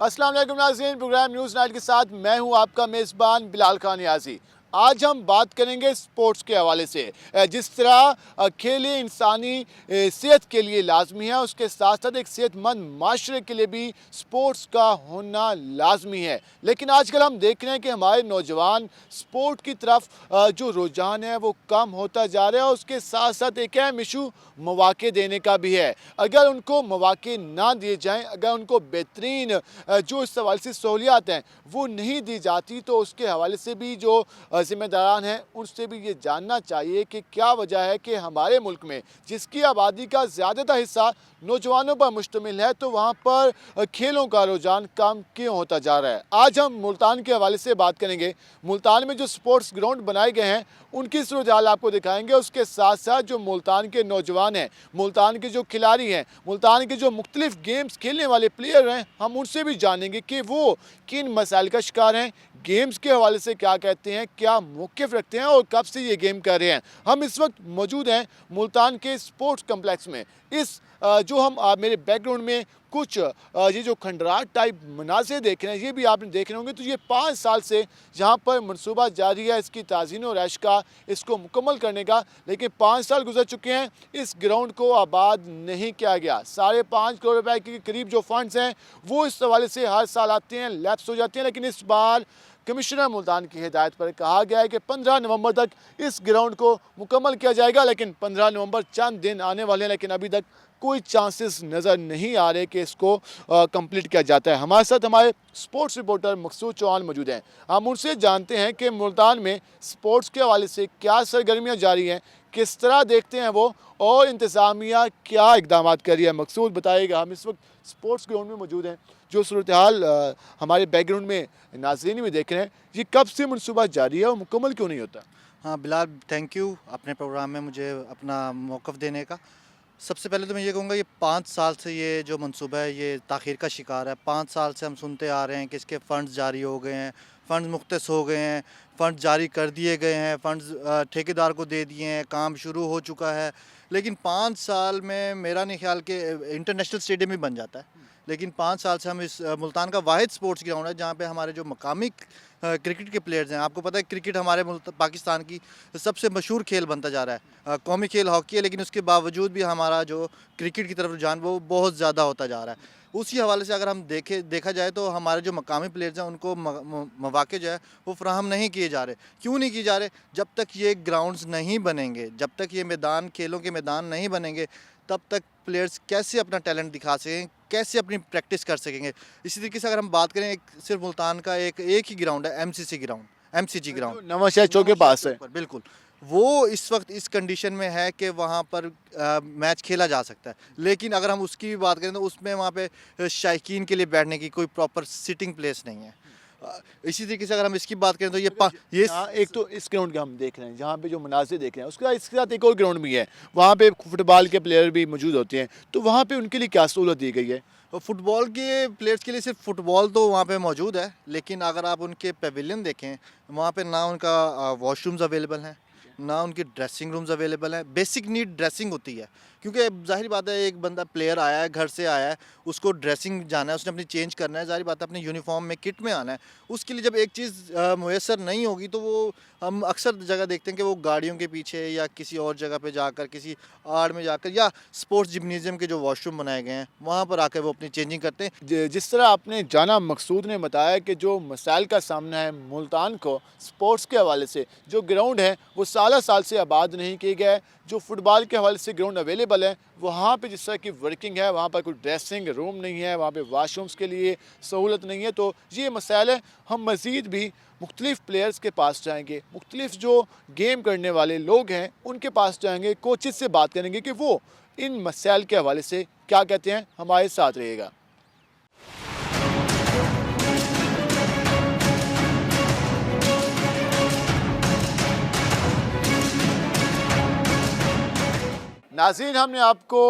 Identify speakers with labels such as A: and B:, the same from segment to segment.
A: अस्सलाम वालेकुम नाज़रीन, प्रोग्राम न्यूज़ नाइट के साथ मैं हूं आपका मेज़बान बिलाल खान याज़ी। आज हम बात करेंगे स्पोर्ट्स के हवाले से। जिस तरह खेलें इंसानी सेहत के लिए लाजमी है, उसके साथ साथ एक सेहतमंद माशरे के लिए भी स्पोर्ट्स का होना लाजमी है। लेकिन आजकल हम देख रहे हैं कि हमारे नौजवान स्पोर्ट की तरफ जो रुझान है वो कम होता जा रहा है। उसके साथ साथ एक अहम इशू मौक़े देने का भी है। अगर उनको मौक़े ना दिए जाएँ, अगर उनको बेहतरीन जो इस हवाले से सहूलियात हैं वो नहीं दी जाती, तो उसके हवाले से भी जो ज़िम्मेदारान हैं उनसे भी ये जानना चाहिए कि क्या वजह है कि हमारे मुल्क में जिसकी आबादी का ज़्यादातर हिस्सा नौजवानों पर मुश्तमिल है, तो वहाँ पर खेलों का रुझान कम क्यों होता जा रहा है। आज हम मुल्तान के हवाले से बात करेंगे। मुल्तान में जो स्पोर्ट्स ग्राउंड बनाए गए हैं उनकी सूरत हाल आपको दिखाएंगे। उसके साथ साथ जो मुल्तान के नौजवान हैं, मुल्तान के जो खिलाड़ी हैं, मुल्तान के जो मुख्तलिफ गेम्स खेलने वाले प्लेयर हैं, हम उनसे भी जानेंगे कि वो किन मसाइल का शिकार हैं, गेम्स के हवाले से क्या कहते हैं, क्या मौक़िफ़ रखते हैं और कब से ये गेम कर रहे हैं। हम इस वक्त मौजूद हैं मुल्तान के स्पोर्ट्स कम्प्लेक्स में। इस जो हम मेरे बैकग्राउंड में कुछ ये जो खंडरात टाइप मनाज़िर देख रहे हैं, ये भी आपने देख रहे होंगे। तो ये 5 साल से यहाँ पर मनसूबा जारी है इसकी ताज़ीन और रैश का, इसको मुकम्मल करने का। लेकिन 5 साल गुजर चुके हैं, इस ग्राउंड को आबाद नहीं किया गया। 5.5 करोड़ रुपए के करीब जो फंड्स हैं वो इस हवाले से हर साल आते हैं, लैप्स हो जाते हैं। लेकिन इस बार कमिश्नर मुल्तान की हिदायत पर कहा गया है कि 15 नवंबर तक इस ग्राउंड को मुकम्मल किया जाएगा। लेकिन 15 नवंबर चंद दिन आने वाले हैं, लेकिन अभी तक कोई चांसेस नज़र नहीं आ रहे कि इसको कंप्लीट किया जाता है। हमारे साथ हमारे स्पोर्ट्स रिपोर्टर मकसूद चौहान मौजूद हैं। हम उनसे जानते हैं कि मुल्तान में स्पोर्ट्स के हवाले से क्या सरगर्मियाँ जारी हैं, किस तरह देखते हैं वो, और इंतज़ामिया क्या इकदाम कर रही है। मकसूद बताइएगा। हम इस वक्त स्पोर्ट्स ग्राउंड में मौजूद हैं। जो सूरत हाल हमारे बैकग्राउंड में नाज़रीन भी देख रहे हैं, ये कब से मनसूबा जारी है और मुकम्मल क्यों नहीं होता?
B: हाँ बिलाल, थैंक यू अपने प्रोग्राम में मुझे अपना मौक़िफ़ देने का। सबसे पहले तो मैं ये कहूँगा, ये 5 साल से ये जो मंसूबा है ये ताख़ीर का शिकार है। 5 साल से हम सुनते आ रहे हैं कि इसके फ़ंड्स जारी हो गए हैं, फ़ंड्स मुख्तस हो गए हैं, फ़ंड्स जारी कर दिए गए हैं, फ़ंड्स ठेकेदार को दे दिए हैं, काम शुरू हो चुका है। लेकिन 5 साल में मेरा नहीं ख़्याल कि इंटरनेशनल स्टेडियम ही बन जाता है। लेकिन 5 साल से हम इस मुल्तान का वाहिद स्पोर्ट्स ग्राउंड है जहाँ पे हमारे जो मकामी क्रिकेट के प्लेयर्स हैं। आपको पता है क्रिकेट हमारे पाकिस्तान की सबसे मशहूर खेल बनता जा रहा है। कौमी खेल हॉकी है, लेकिन उसके बावजूद भी हमारा जो क्रिकेट की तरफ रुझान वो बहुत ज़्यादा होता जा रहा है। उसी हवाले से अगर हम देखा जाए तो हमारे जो मकामी प्लेयर्स हैं उनको मौक़े जो है वो फ़राहम नहीं किए जा रहे। क्यों नहीं किए जा रहे? जब तक ये ग्राउंड्स नहीं बनेंगे, जब तक ये मैदान, खेलों के मैदान नहीं बनेंगे, तब तक प्लेयर्स कैसे अपना टैलेंट दिखा सकेंगे, कैसे अपनी प्रैक्टिस कर सकेंगे। इसी तरीके से अगर हम बात करें, सिर्फ मुल्तान का एक ही ग्राउंड है, MCG ग्राउंड,
A: नवां चौक के पास है।
B: बिल्कुल। वो इस वक्त इस कंडीशन में है कि वहाँ पर मैच खेला जा सकता है। लेकिन अगर हम उसकी भी बात करें तो उसमें वहाँ पे शायकीन के लिए बैठने की कोई प्रॉपर सिटिंग प्लेस नहीं है। इसी तरीके से अगर हम इसकी बात करें तो ये
A: एक तो इस ग्राउंड का हम देख रहे हैं, जहाँ पे जो मनाज़िर देख रहे हैं, उसके इसके साथ एक और ग्राउंड भी है, वहाँ पे फुटबॉल के प्लेयर भी मौजूद होते हैं। तो वहाँ पे उनके लिए क्या सहूलत दी गई है?
B: फ़ुटबॉल के प्लेयर्स के लिए सिर्फ फ़ुटबॉल तो वहाँ पे मौजूद है, लेकिन अगर आप उनके पेविलियन देखें, वहाँ पे ना उनका वॉशरूम्स अवेलेबल हैं, ना उनकी ड्रेसिंग रूम्स अवेलेबल हैं। बेसिक नीड ड्रेसिंग होती है, क्योंकि ज़ाहिर बात है एक बंदा प्लेयर आया है, घर से आया है, उसको ड्रेसिंग जाना है, उसने अपनी चेंज करना है, ज़ाहिर बात है अपनी यूनिफॉर्म में, किट में आना है। उसके लिए जब एक चीज़ मुयस्सर नहीं होगी तो वो हम अक्सर जगह देखते हैं कि वो गाड़ियों के पीछे या किसी और जगह पे जाकर, किसी आड़ में जाकर, या स्पोर्ट्स जिम्नेजियम के जो वॉशरूम बनाए गए हैं वहाँ पर आकर वो अपनी चेंजिंग करते हैं।
A: जिस तरह आपने जाना, मकसूद ने बताया कि जो मसाइल का सामना है मुल्तान को स्पोर्ट्स के हवाले से, जो ग्राउंड है वो साल से आबाद नहीं किए गए। जो फुटबॉल के हवाले से ग्राउंड अवेलेबल है, वहाँ पे जिस तरह की वर्किंग है, वहाँ पर कोई ड्रेसिंग रूम नहीं है, वहाँ पे वॉशरूम्स के लिए सहूलत नहीं है। तो ये मसाइल है। हम मज़ीद भी मुख्तलिफ़ प्लेयर्स के पास जाएंगे, मुख्तलिफ़ जो गेम करने वाले लोग हैं उनके पास जाएंगे, कोचेज़ से बात करेंगे कि वो इन मसाइल के हवाले से क्या कहते हैं। हमारे साथ रहिएगा। नाज़रीन, हमने आपको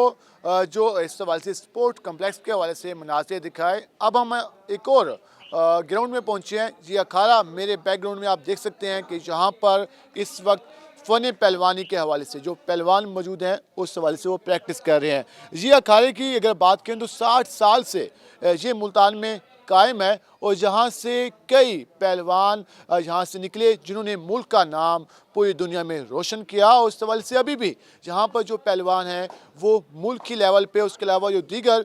A: जो इस हवाले से स्पोर्ट कम्प्लेक्स के हवाले से मनाज़िर दिखाए। अब हम एक और ग्राउंड में पहुँचे हैं। जी अखाड़ा मेरे बैकग्राउंड में आप देख सकते हैं कि यहाँ पर इस वक्त फ़न पहलवानी के हवाले से जो पहलवान मौजूद हैं उस हवाले से वो प्रैक्टिस कर रहे हैं। जी अखाड़े की अगर बात करें तो 60 साल से ये मुल्तान में कायम है और जहाँ से कई पहलवान यहाँ से निकले जिन्होंने मुल्क का नाम पूरी दुनिया में रोशन किया। और उस हवाले से अभी भी जहाँ पर जो पहलवान हैं वो मुल्क की लेवल पे, उसके अलावा जो दीगर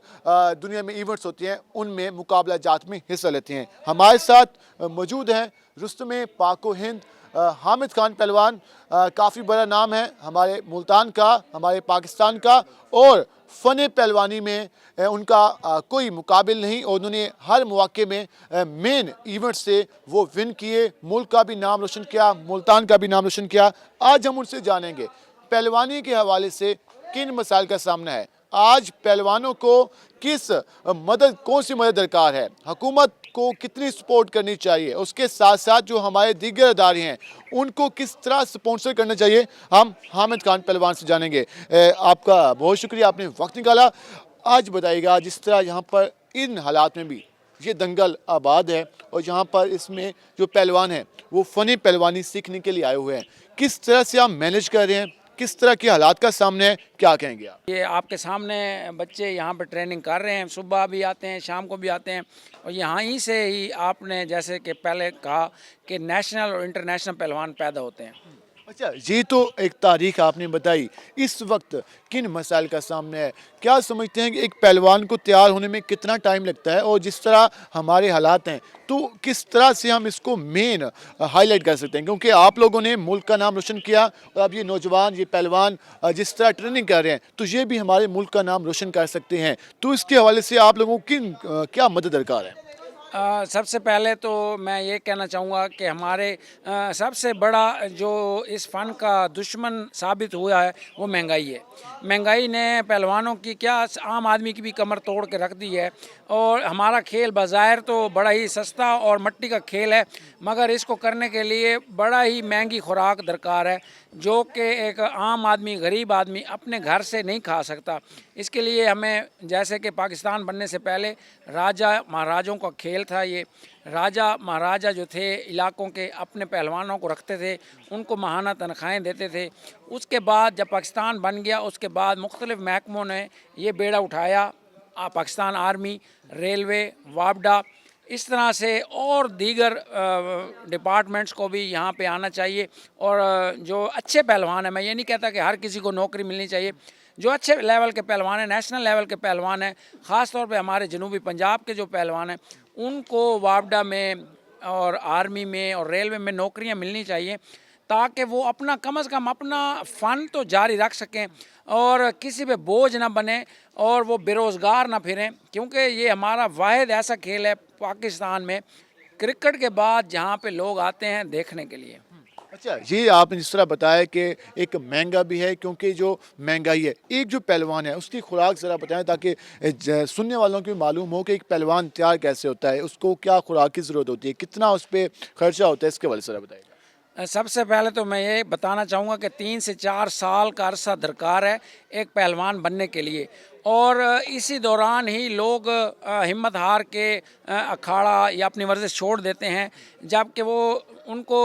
A: दुनिया में इवेंट्स होती हैं उनमें मुकाबला जात में हिस्सा लेते हैं। हमारे साथ मौजूद हैं रुस्तम पाको हिंद हामिद खान पहलवान। काफ़ी बड़ा नाम है हमारे मुल्तान का, हमारे पाकिस्तान का, और फ़न पहलवानी में उनका कोई मुकाबिल नहीं और उन्होंने हर मौके में मेन इवेंट से वो विन किए, मुल्क का भी नाम रोशन किया, मुल्तान का भी नाम रोशन किया। आज हम उनसे जानेंगे पहलवानी के हवाले से किन मसाइल का सामना है, आज पहलवानों को किस मदद, कौन सी मदद दरकार है, हुकूमत को कितनी सपोर्ट करनी चाहिए, उसके साथ साथ जो हमारे दीगर अदारे हैं उनको किस तरह स्पॉन्सर करना चाहिए, हम हामिद खान पहलवान से जानेंगे। आपका बहुत शुक्रिया, आपने वक्त निकाला। आज बताइएगा जिस तरह यहाँ पर इन हालात में भी ये दंगल आबाद है और जहाँ पर इसमें जो पहलवान हैं वो फ़नी पहलवानी सीखने के लिए आए हुए हैं, किस तरह से आप मैनेज कर रहे हैं, किस तरह के हालात का सामने है, क्या कहेंगे आप?
C: ये आपके सामने बच्चे यहाँ पर ट्रेनिंग कर रहे हैं, सुबह भी आते हैं, शाम को भी आते हैं, और यहाँ ही से ही आपने जैसे कि पहले कहा कि नेशनल और इंटरनेशनल पहलवान पैदा होते हैं।
A: अच्छा, ये तो एक तारीख आपने बताई, इस वक्त किन मसाइल का सामने है, क्या समझते हैं कि एक पहलवान को तैयार होने में कितना टाइम लगता है, और जिस तरह हमारे हालात हैं तो किस तरह से हम इसको मेन हाईलाइट कर सकते हैं, क्योंकि आप लोगों ने मुल्क का नाम रोशन किया और अब ये नौजवान, ये पहलवान जिस तरह ट्रेनिंग कर रहे हैं तो ये भी हमारे मुल्क का नाम रोशन कर सकते हैं, तो इसके हवाले से आप लोगों को किन क्या मदद दरकार है?
C: सबसे पहले तो मैं ये कहना चाहूँगा कि हमारे सबसे बड़ा जो इस फ़न का दुश्मन साबित हुआ है वो महंगाई है। महंगाई ने पहलवानों की क्या, आम आदमी की भी कमर तोड़ के रख दी है। और हमारा खेल बज़ाहिर तो बड़ा ही सस्ता और मट्टी का खेल है, मगर इसको करने के लिए बड़ा ही महंगी खुराक दरकार है जो कि एक आम आदमी, गरीब आदमी अपने घर से नहीं खा सकता। इसके लिए हमें, जैसे कि पाकिस्तान बनने से पहले राजा महाराजों का खेल था, ये राजा महाराजा जो थे इलाकों के अपने पहलवानों को रखते थे, उनको माहाना तनख्वाहें देते थे। उसके बाद जब पाकिस्तान बन गया उसके बाद मुख्तलिफ़ महकमों ने ये बेड़ा उठाया, पाकिस्तान आर्मी, रेलवे, वापडा, इस तरह से और दीगर डिपार्टमेंट्स को भी यहाँ पे आना चाहिए। और जो अच्छे पहलवान हैं, मैं ये नहीं कहता कि हर किसी को नौकरी मिलनी चाहिए, जो अच्छे लेवल के पहलवान हैं, नेशनल लेवल के पहलवान हैं, ख़ास तौर पे हमारे जनूबी पंजाब के जो पहलवान हैं उनको वापडा में और आर्मी में और रेलवे में नौकरियाँ मिलनी चाहिए, ताकि वो अपना कम से कम अपना फ़न तो जारी रख सकें और किसी पे बोझ ना बने और वो बेरोज़गार ना फिरें। क्योंकि ये हमारा वाहिद ऐसा खेल है पाकिस्तान में क्रिकेट के बाद जहाँ पे लोग आते हैं देखने के लिए।
A: अच्छा, ये आपने जिस तरह बताया कि एक महंगा भी है, क्योंकि जो महंगाई है, एक जो पहलवान है उसकी खुराक ज़रा बताएं ताकि सुनने वालों को मालूम हो कि एक पहलवान तैयार कैसे होता है, उसको क्या खुराक की ज़रूरत होती है, कितना उस पर खर्चा होता है, इसके बारे में ज़रा बताइए।
C: सबसे पहले तो मैं ये बताना चाहूँगा कि 3 से 4 साल का अरसा दरकार है एक पहलवान बनने के लिए, और इसी दौरान ही लोग हिम्मत हार के अखाड़ा या अपनी वर्जिश छोड़ देते हैं, जबकि वो उनको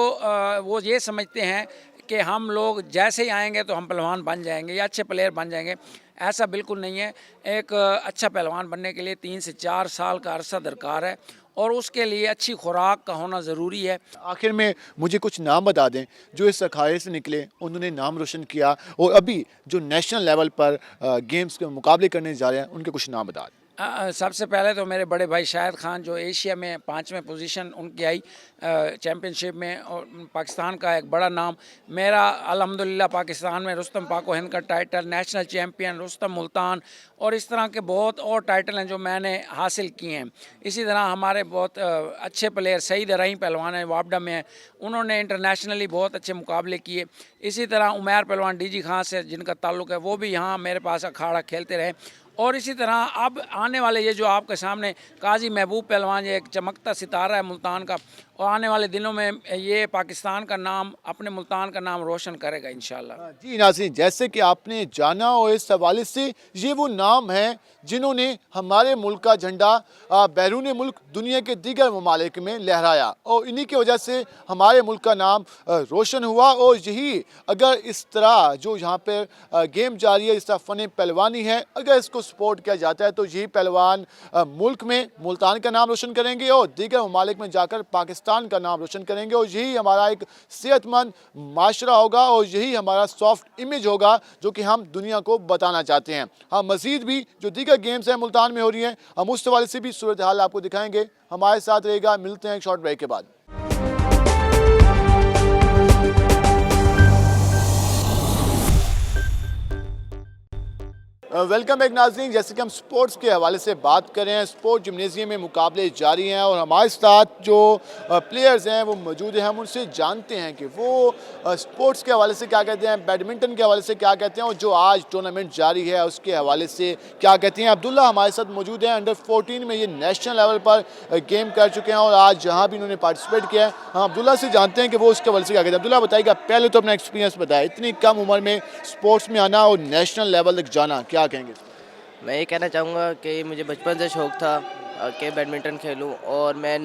C: वो ये समझते हैं कि हम लोग जैसे ही आएंगे तो हम पहलवान बन जाएंगे या अच्छे प्लेयर बन जाएंगे। ऐसा बिल्कुल नहीं है। एक अच्छा पहलवान बनने के लिए 3 से 4 साल का अरसा दरकार है और उसके लिए अच्छी खुराक का होना ज़रूरी है।
A: आखिर में मुझे कुछ नाम बता दें जो इस अखाड़े से निकले, उन्होंने नाम रोशन किया और अभी जो नेशनल लेवल पर गेम्स के मुकाबले करने जा रहे हैं, उनके कुछ नाम बता दें।
C: सबसे पहले तो मेरे बड़े भाई शाहिद खान जो एशिया में 5वें पोजीशन उनकी आई चैम्पियनशिप में, और पाकिस्तान का एक बड़ा नाम। मेरा अल्हम्दुलिल्लाह पाकिस्तान में रुस्तम पाको हिंद का title, national champion, Rustam Multan, और इस तरह के बहुत और टाइटल हैं जो मैंने हासिल किए हैं। इसी तरह हमारे बहुत अच्छे प्लेयर सईद रहीम पहलवान हैं, वापडा में हैं, उन्होंने इंटरनेशनली बहुत अच्छे मुकाबले किए। इसी तरह उमैर पहलवान डीजी खां से जिनका ताल्लुक़ है वो भी यहाँ मेरे पास अखाड़ा खेलते रहे। और इसी तरह अब आने वाले ये जो आपके सामने काजी महबूब पहलवान, ये एक चमकता सितारा है मुल्तान का, और आने वाले दिनों में ये पाकिस्तान का नाम, अपने मुल्तान का नाम रोशन करेगा इंशाल्लाह।
A: जी नाज़रीन, जैसे कि आपने जाना और इस हवाले से ये वो नाम हैं जिन्होंने हमारे मुल्क का झंडा बैरून मुल्क दुनिया के दीगर ममालिक में लहराया और इन्हीं की वजह से हमारे मुल्क का नाम रोशन हुआ। और यही अगर इस तरह जो यहाँ पर गेम जारी है, इस तरह फ़न पहलवानी है, अगर इसको सपोर्ट किया जाता है तो यही पहलवान मुल्क में मुल्तान का नाम रोशन करेंगे और दीगर ममालिक में जाकर पाकिस्तान का नाम रोशन करेंगे और यही हमारा एक सेहतमंद माशरा होगा और यही हमारा सॉफ्ट इमेज होगा जो कि हम दुनिया को बताना चाहते हैं। हम मज़ीद भी जो दीगर गेम्स हैं मुल्तान में हो रही हैं, हम उस हवाले से भी सूरत हाल आपको दिखाएंगे। हमारे साथ रहेगा, मिलते हैं एक शॉर्ट ब्रेक के बाद। वेलकम बैक नाज़रीन, जैसे कि हम स्पोर्ट्स के हवाले से बात कर रहे हैं, स्पोर्ट जिम्नेजियम में मुकाबले जारी हैं और हमारे साथ जो प्लेयर्स हैं वो मौजूद हैं। हम उनसे जानते हैं कि वो स्पोर्ट्स के हवाले से क्या कहते हैं, बैडमिंटन के हवाले से क्या कहते हैं और जो आज टूर्नामेंट जारी है उसके हवाले से क्या कहते हैं। अब्दुल्ला हमारे साथ मौजूद हैं, अंडर 14 में ये नेशनल लेवल पर गेम कर चुके हैं और आज जहाँ भी इन्होंने पार्टिसिपेट किया है, हम अब्दुल्ला से जानते हैं कि वो उसके हवाले से क्या कहते हैं। अब्दुल्ला बताइएगा, पहले तो अपना एक्सपीरियंस बताया, इतनी कम उम्र में स्पोर्ट्स में आना और नेशनल लेवल तक जाना, क्या कहेंगे?
D: मैं ये कहना चाहूँगा कि मुझे बचपन से शौक़ था कि बैडमिंटन खेलूं और मैं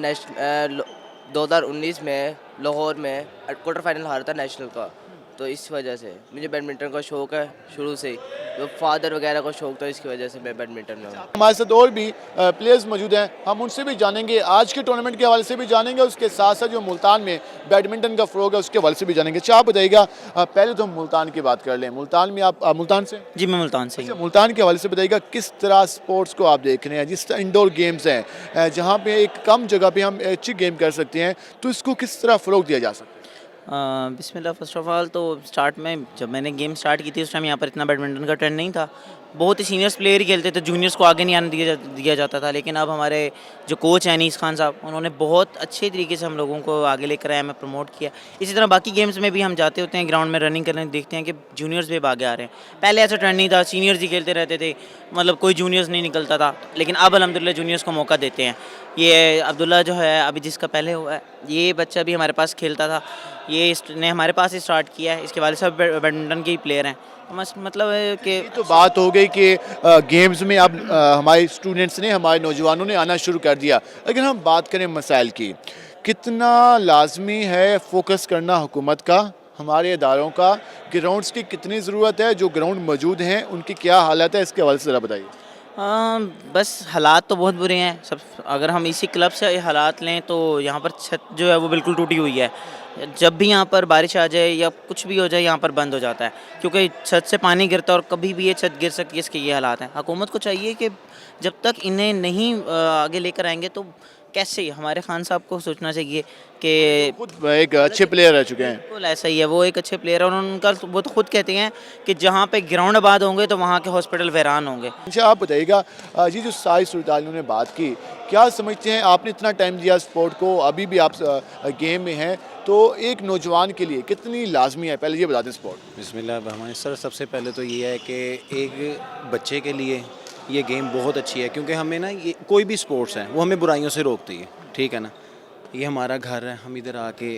D: 2019 में लाहौर में क्वार्टर फाइनल हारा था नेशनल का, तो इस वजह से मुझे बैडमिंटन का शौक़ है शुरू से ही। तो फादर वगैरह को शौक़ था, इसकी वजह से मैं बैडमिंटन में हूँ।
A: हमारे साथ और भी प्लेयर्स मौजूद हैं, हम उनसे भी जानेंगे, आज के टूर्नामेंट के हवाले से भी जानेंगे, उसके साथ साथ जो मुल्तान में बैडमिंटन का फ़रोग है उसके हवाले से भी जानेंगे। अच्छा आप बताइएगा, पहले तो हम मुल्तान की बात कर लें। मुल्तान में आप मुल्तान से?
E: जी मैं मुल्तान से ही
A: अच्छा, मुल्तान के हवाले से बताइएगा, किस तरह स्पोर्ट्स को आप देख रहे हैं? जिस तरह इंडोर गेम्स हैं जहाँ पे एक कम जगह पे हम अच्छी गेम कर सकते हैं, तो इसको किस तरह फ़रोग दिया जा सकता है?
E: बिस्मिल्लाह, फ़र्स्ट ऑफ़ ऑल तो स्टार्ट में जब मैंने गेम स्टार्ट की थी उस टाइम यहाँ पर इतना बैडमिंटन का ट्रेंड नहीं था, बहुत ही सीनियर्स प्लेयर ही खेलते थे, जूनियर्स को आगे नहीं आने दिया जाता था। लेकिन अब हमारे जो कोच हैं अनीस खान साहब, उन्होंने बहुत अच्छे तरीके से हम लोगों को आगे लेकर आया, हमें प्रमोट किया। इसी तरह बाकी गेम्स में भी हम जाते होते हैं, ग्राउंड में रनिंग करने देखते हैं कि जूनियर्स भी अब आगे आ रहे हैं। पहले ऐसा ट्रेंड नहीं था, सीनियर्स ही खेलते रहते थे, मतलब कोई जूनियर्स नहीं निकलता था। लेकिन अब अल्हम्दुलिल्लाह जूनियर्स को मौका देते हैं। ये अब्दुल्ला जो है अभी जिसका पहले हुआ है, ये बच्चा भी हमारे पास खेलता था, ये इसने हमारे पास ही स्टार्ट किया है। इसके वाले सब बैडमिंटन के ही प्लेयर हैं। मतलब है कि
A: तो बात हो गई कि गेम्स में अब हमारे स्टूडेंट्स ने, हमारे नौजवानों ने आना शुरू कर दिया। अगर हम बात करें मसाइल की, कितना लाजमी है फोकस करना हुकूमत का, हमारे इदारों का, ग्राउंड्स की कितनी ज़रूरत है, जो ग्राउंड मौजूद हैं उनकी क्या हालत है, इसके हवाले से ज़रा बताइए।
E: बस हालात तो बहुत बुरे हैं सब। अगर हम इसी क्लब से हालात लें तो यहाँ पर छत जो है वो बिल्कुल टूटी हुई है। जब भी यहाँ पर बारिश आ जाए या कुछ भी हो जाए यहाँ पर बंद हो जाता है, क्योंकि छत से पानी गिरता है और कभी भी ये छत गिर सकती है। इसके ये हालात हैं। हुकूमत को चाहिए कि जब तक इन्हें नहीं आगे लेकर आएंगे तो कैसे, हमारे खान साहब को सोचना चाहिए कि
A: खुद एक अच्छे प्लेयर रह चुके हैं।
E: बिल्कुल ऐसा ही है, वो एक अच्छे प्लेयर है और उनका वो तो खुद कहते हैं कि जहाँ पे ग्राउंड आबाद होंगे तो वहाँ के हॉस्पिटल वीरान होंगे।
A: अच्छा आप बताइएगा, ये जो सारी सूरत ने बात की, क्या समझते हैं, आपने इतना टाइम दिया स्पोर्ट को, अभी भी आप गेम में हैं, तो एक नौजवान के लिए कितनी लाजमी है, पहले ये बता दें स्पोर्ट।
F: बिस्मिल्लाह हमारे सर, सबसे पहले तो ये है कि एक बच्चे के लिए ये गेम बहुत अच्छी है, क्योंकि हमें ना ये कोई भी स्पोर्ट्स है वो हमें बुराइयों से रोकती है, ठीक है ना। ये हमारा घर है, हम इधर आके,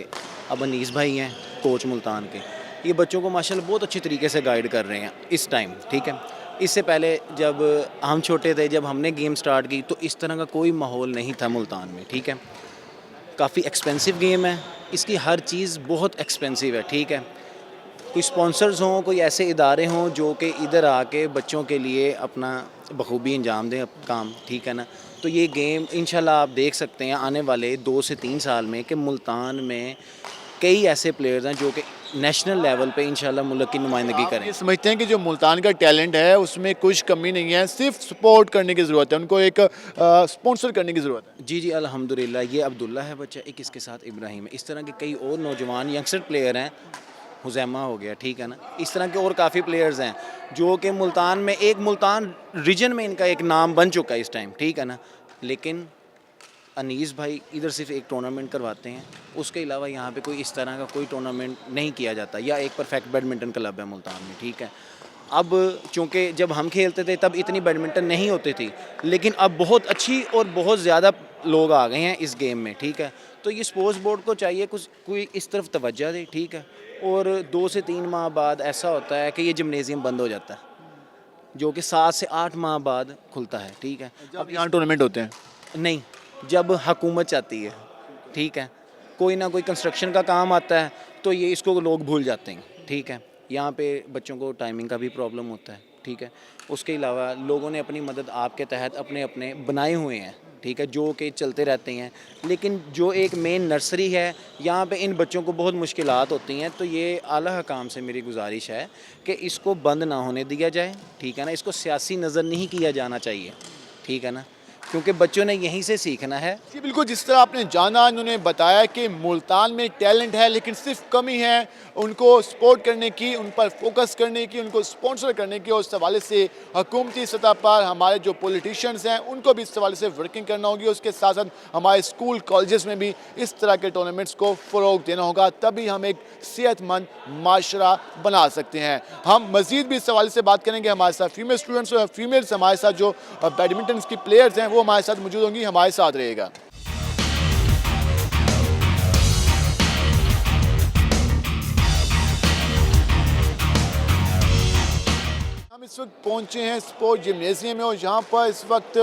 F: अब अनीस भाई हैं कोच मुल्तान के, ये बच्चों को माशाल्लाह बहुत अच्छी तरीके से गाइड कर रहे हैं इस टाइम, ठीक है। इससे पहले जब हम छोटे थे, जब हमने गेम स्टार्ट की तो इस तरह का कोई माहौल नहीं था मुल्तान में, ठीक है। काफ़ी एक्सपेंसिव गेम है, इसकी हर चीज़ बहुत एक्सपेंसिव है, ठीक है। कोई स्पॉन्सर्स हों, कोई ऐसे इदारे हों जो कि इधर आके बच्चों के लिए अपना बखूबी अंजाम दें काम, ठीक है ना। तो ये गेम इंशाल्लाह आप देख सकते हैं आने वाले 2 से 3 साल में कि मुल्तान में कई ऐसे प्लेयर्स हैं जो कि नेशनल लेवल पे इंशाल्लाह मुल्क की नुमाइंदगी करें।
A: ये समझते हैं कि जो मुल्तान का टैलेंट है उसमें कुछ कमी नहीं है, सिर्फ सपोर्ट करने की ज़रूरत है, उनको एक स्पॉन्सर करने की ज़रूरत है।
F: जी अल्हम्दुलिल्लाह, ये अब्दुल्ला है बच्चा, एक इसके साथ इब्राहिम है, इस तरह के कई और नौजवान यंगस्टर प्लेयर हैं, हुज़ैमा हो गया, ठीक है ना। इस तरह के और काफ़ी प्लेयर्स हैं जो कि मुल्तान में, एक मुल्तान रीजन में इनका एक नाम बन चुका है इस टाइम, ठीक है ना। लेकिन अनीस भाई इधर सिर्फ एक टूर्नामेंट करवाते हैं, उसके अलावा यहाँ पे कोई इस तरह का कोई टूर्नामेंट नहीं किया जाता, या एक परफेक्ट बैडमिंटन क्लब है मुल्तान में, ठीक है। अब चूँकि जब हम खेलते थे तब इतनी बैडमिंटन नहीं होती थी, लेकिन अब बहुत अच्छी और बहुत ज़्यादा लोग आ गए हैं इस गेम में, ठीक है। तो ये स्पोर्ट्स बोर्ड को चाहिए कुछ कोई इस तरफ तवज्जो दे, ठीक है। और 2 से 3 माह बाद ऐसा होता है कि ये जिम्नेजियम बंद हो जाता है, जो कि 7 से 8 माह बाद खुलता है, ठीक है।
A: अब यहाँ टूर्नामेंट होते हैं?
F: नहीं, जब हुकूमत चाहती है, ठीक है, कोई ना कोई कंस्ट्रक्शन का काम आता है तो ये इसको लोग भूल जाते हैं, ठीक है। यहाँ पे बच्चों को टाइमिंग का भी प्रॉब्लम होता है, ठीक है। उसके अलावा लोगों ने अपनी मदद आपके तहत अपने अपने बनाए हुए हैं, ठीक है, जो कि चलते रहते हैं। लेकिन जो एक मेन नर्सरी है, यहाँ पे इन बच्चों को बहुत मुश्किलात होती हैं। तो ये आला हकाम से मेरी गुजारिश है कि इसको बंद ना होने दिया जाए, ठीक है ना। इसको सियासी नज़र नहीं किया जाना चाहिए, ठीक है ना, क्योंकि बच्चों ने यहीं से सीखना है।
A: जी बिल्कुल, जिस तरह आपने जाना, इन्होंने बताया कि मुल्तान में टैलेंट है लेकिन सिर्फ कमी है उनको सपोर्ट करने की, उन पर फोकस करने की, उनको स्पॉन्सर करने की। और इस हवाले से हुकूमती सतह पर हमारे जो पॉलिटिशियंस हैं उनको भी इस हवाले से वर्किंग करना होगी। उसके साथ साथ हमारे स्कूल कॉलेजेस में भी इस तरह के टूर्नामेंट्स को फ़रोग देना होगा, तभी हम एक सेहतमंद माशरा बना सकते हैं। हम मज़ीद भी इस हवाले से बात करेंगे। हमारे साथ फीमेल स्टूडेंट्स और फीमेल्स हमारे साथ जो बैडमिंटन की प्लेयर्स हैं वो हमारे साथ मौजूद होंगी। हमारे साथ रहेगा। हम इस वक्त पहुंचे हैं स्पोर्ट जिम्नेजियम में और यहाँ पर इस वक्त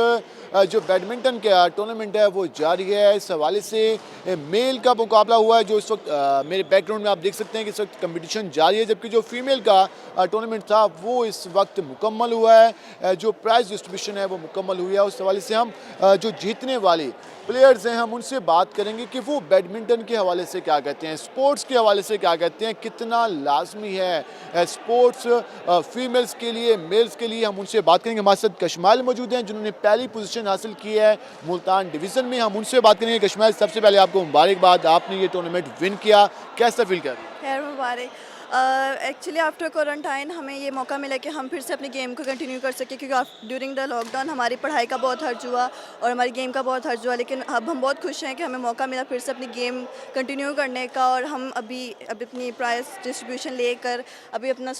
A: जो बैडमिंटन का टूर्नामेंट है वो जारी है। इस हवाले से मेल का मुकाबला हुआ है जो इस वक्त मेरे बैकग्राउंड में आप देख सकते हैं कि इस वक्त कंपटीशन जारी है, जबकि जो फीमेल का टूर्नामेंट था वो इस वक्त मुकम्मल हुआ है। जो प्राइज़ डिस्ट्रीब्यूशन है वो मुकम्मल हुई है। उस हवाले से हम जो जीतने वाली प्लेयर्स हैं हम उनसे बात करेंगे कि वो बैडमिंटन के हवाले से क्या कहते हैं, स्पोर्ट्स के हवाले से क्या कहते हैं, कितना लाजमी है स्पोर्ट्स फीमेल्स के लिए, मेल्स के लिए। हम उनसे बात करेंगे। हमारे साथ कशमाल मौजूद हैं जिन्होंने पहली पोजीशन हासिल की है मुल्तान डिवीज़न में। हम उनसे बात करेंगे। कशमाल, सबसे पहले आपको मुबारकबाद, आपने ये टूर्नामेंट विन किया, कैसा फील कर रहे हैं?
G: खैर मुबारक। एक्चुअली आफ्टर क्वारंटाइन हमें ये मौका मिला कि हम फिर से अपनी गेम को कंटिन्यू कर सकें, क्योंकि ड्यूरिंग द लॉकडाउन हमारी पढ़ाई का बहुत हर्ज हुआ और हमारी गेम का बहुत हर्ज हुआ। लेकिन अब हम बहुत खुश हैं कि हमें मौका मिला फिर से अपनी गेम कंटिन्यू करने का। और हम अभी अपनी प्राइस डिस्ट्रीब्यूशन लेकर अभी अपना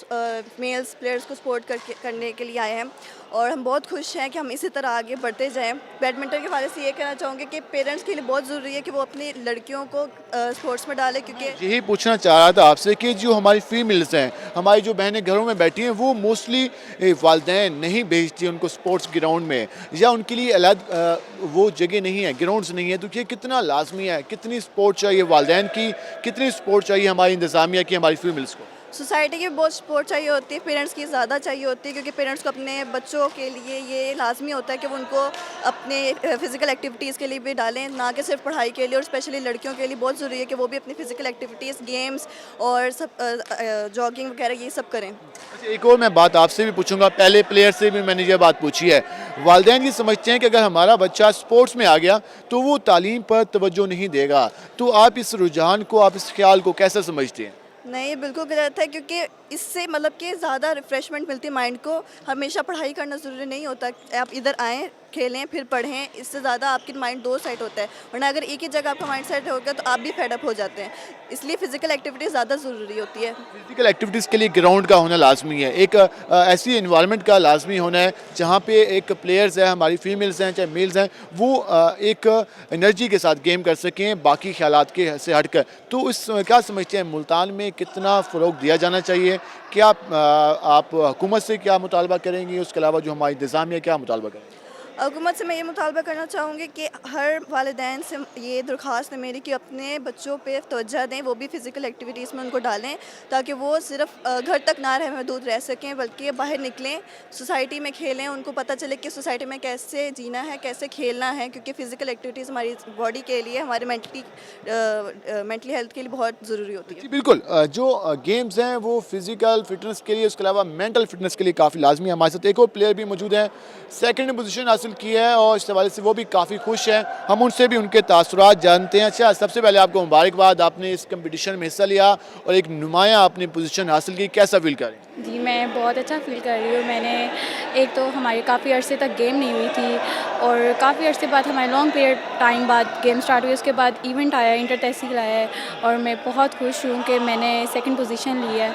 G: मेल्स प्लेयर्स को सपोर्ट करने के लिए आए हैं और हम बहुत खुश हैं कि हम इसी तरह आगे बढ़ते जाएँ। बैडमिंटन के हवाले से ये कहना चाहूँगी कि पेरेंट्स के लिए बहुत ज़रूरी है कि वो अपनी लड़कियों को स्पोर्ट्स में डालें, क्योंकि
A: यही पूछना चाह रहा था आपसे कि जो हमारी फीमेल्स हैं, हमारी जो बहनें घरों में बैठी हैं, वो मोस्टली वालिदैन नहीं भेजती उनको स्पोर्ट्स ग्राउंड में, या उनके लिए अलग वो जगह नहीं है, ग्राउंड्स नहीं है। तो ये कितना लाजमी है, कितनी सपोर्ट चाहिए वालिदैन की, कितनी सपोर्ट चाहिए हमारी इंतज़ामिया की हमारी फीमेल्स को?
G: सोसाइटी की बहुत सपोर्ट चाहिए होती है, पेरेंट्स की ज़्यादा चाहिए होती है, क्योंकि पेरेंट्स को अपने बच्चों के लिए ये लाजमी होता है कि वो उनको अपने फ़िज़िकल एक्टिविटीज़ के लिए भी डालें, ना कि सिर्फ पढ़ाई के लिए। और स्पेशली लड़कियों के लिए बहुत ज़रूरी है कि वो भी अपनी फ़िज़िकल एक्टिविटीज़, गेम्स और सब जॉगिंग वगैरह ये सब करें।
A: अच्छा, एक और मैं बात आपसे भी पूछूंगा, पहले प्लेयर से भी मैंने ये बात पूछी है। वालिदैन ये समझते हैं कि अगर हमारा बच्चा स्पोर्ट्स में आ गया तो वो तालीम पर तवज्जो नहीं देगा, तो आप इस रुझान को, आप इस ख्याल को कैसा समझते हैं?
G: नहीं, बिल्कुल गलत है, क्योंकि इससे मतलब कि ज़्यादा रिफ़्रेशमेंट मिलती है माइंड को। हमेशा पढ़ाई करना ज़रूरी नहीं होता, आप इधर आएँ, खेलें, फिर पढ़ें, इससे ज़्यादा आपकी माइंड दो साइड होता है। वरना अगर एक ही जगह आपका माइंड सेट होगा तो आप भी फेड अप हो जाते हैं। इसलिए फ़िज़िकल एक्टिविटी ज़्यादा ज़रूरी होती है।
A: फिजिकल एक्टिविटीज़ के लिए ग्राउंड का होना लाजमी है, एक ऐसी इन्वायरमेंट का लाजमी होना है जहाँ पे एक प्लेयर्स है, हमारी फीमेल्स हैं चाहे मेल्स हैं, वो एक एनर्जी के साथ गेम कर सकें बाकी ख्यालात के से हटकर। तो इस क्या समझते हैं मुल्तान में कितना फ़रोग दिया जाना चाहिए? क्या आप हुकूमत से क्या मुतालबा करेंगी? उसके अलावा जो हमारी इंतज़ामिया क्या मुतालबा करेंगी?
G: हुकूमत से मैं ये मुतालबा करना चाहूँगी कि हर वालिदैन से ये दरख्वास्त है मेरी कि अपने बच्चों पे तवज्जो दें, वो भी फ़िज़िकल एक्टिविटीज़ में उनको डालें, ताकि वो सिर्फ घर तक ना रह महदूद रह सकें, बल्कि बाहर निकलें, सोसाइटी में खेलें, उनको पता चले कि सोसाइटी में कैसे जीना है, कैसे खेलना है। क्योंकि फ़िज़िकल एक्टिविटीज़ हमारी बॉडी के लिए, हमारे मेंटली हेल्थ के लिए बहुत ज़रूरी होती है।
A: जी बिल्कुल, जो गेम्स हैं वो फिज़िकल फिटनेस के लिए, उसके अलावा मेंटल फिटनेस के लिए काफ़ी लाजमी है। हमारे साथ एक और प्लेयर भी मौजूद हैं, सेकंड पोजीशन हासिल की है और इस हवाले से वो भी काफ़ी खुश हैं। हम उनसे भी उनके तासुरात जानते हैं। अच्छा, सबसे पहले आपको मुबारकबाद, आपने इस कंपटीशन में हिस्सा लिया और एक नुमाया अपनी पोजीशन हासिल की, कैसा फील कर रहे हैं?
H: जी, मैं बहुत अच्छा फ़ील कर रही हूँ। मैंने एक तो हमारी काफ़ी अरसे तक गेम नहीं हुई थी और काफ़ी अरसे बाद हमारे लॉन्ग पीरियड टाइम बाद गेम स्टार्ट हुई। उसके बाद इवेंट आया, इंटर तहसील आया है और मैं बहुत खुश हूँ कि मैंने सेकंड पोजीशन ली है।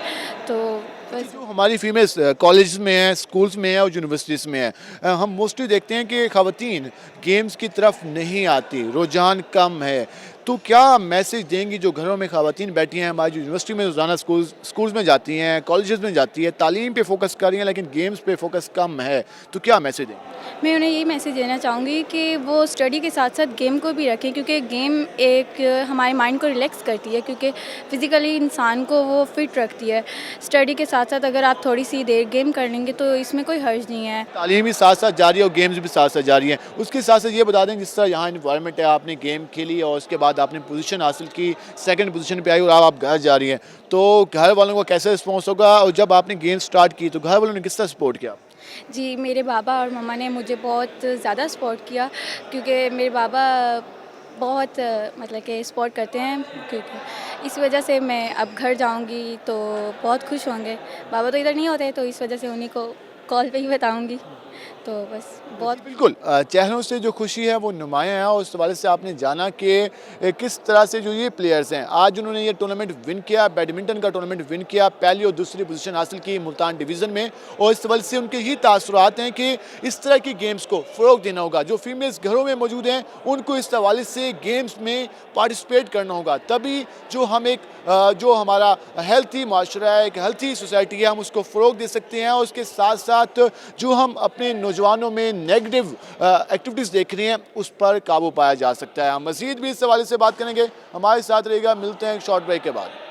H: तो बस
A: जो हमारी फीमेल्स कॉलेज में हैं, स्कूल्स में हैं और यूनिवर्सिटीज़ में हैं, हम मोस्टली देखते हैं कि ख़वातीन गेम्स की तरफ नहीं आती, रुझान कम है। तो क्या मैसेज देंगी जो घरों में ख़वातीन बैठी हैं, हमारी जो यूनिवर्सिटी में रोज़ाना स्कूल्स में जाती हैं, कॉलेजेस में जाती हैं, तालीम पे फोकस कर रही हैं लेकिन गेम्स पे फोकस कम है, तो क्या मैसेज देंगी?
H: मैं उन्हें यही मैसेज देना चाहूँगी कि वो स्टडी के साथ साथ गेम को भी रखें, क्योंकि गेम एक हमारे माइंड को रिलैक्स करती है, क्योंकि फ़िज़िकली इंसान को वो फिट रखती है। स्टडी के साथ साथ अगर आप थोड़ी सी देर गेम कर लेंगे तो इसमें कोई हर्ज नहीं है।
A: तालीम भी साथ साथ जारी है और गेम्स भी साथ साथ जारी हैं। उसके साथ साथ ये बता दें जिस तरह यहाँ इन्वायरमेंट है, आपने गेम खेली और उसके बाद आपने पोजीशन हासिल की, सेकंड पोजीशन पे आई और अब आप घर जा रही हैं, तो घर वालों का कैसा रिस्पॉन्स होगा? और जब आपने गेम स्टार्ट की तो घर वालों ने किस तरह सपोर्ट किया?
H: जी, मेरे बाबा और मम्मा ने मुझे बहुत ज़्यादा सपोर्ट किया, क्योंकि मेरे बाबा बहुत मतलब कि सपोर्ट करते हैं, क्योंकि इस वजह से मैं अब घर जाऊंगी तो बहुत खुश होंगे। बाबा तो इधर नहीं होते, तो इस वजह से उन्हीं को कॉल पे ही बताऊंगी। तो बस बहुत
A: बिल्कुल चेहरों से जो खुशी है वो नुमायाँ है और उस हवाले से आपने जाना कि किस तरह से जो ये प्लेयर्स हैं आज उन्होंने ये टूर्नामेंट विन किया, बैडमिंटन का टूर्नामेंट विन किया, पहली और दूसरी पोजीशन हासिल की मुल्तान डिवीज़न में, और इस हवाले से उनके ही तासुरात हैं कि इस तरह की गेम्स को फ़रोग देना होगा। जो फीमेल्स घरों में मौजूद हैं उनको इस हवाले से गेम्स में पार्टिसिपेट करना होगा, तभी जो हम एक जो हमारा हेल्थी माशरा है, एक हेल्थी सोसाइटी है, हम उसको फ़रोग दे सकते हैं। और उसके साथ साथ जो हम अपने नौजवानों में नेगेटिव एक्टिविटीज़ देख रहे हैं उस पर काबू पाया जा सकता है। हम मज़ीद भी इस हवाले से बात करेंगे, हमारे साथ रहेगा। मिलते हैं एक शॉर्ट ब्रेक के बाद।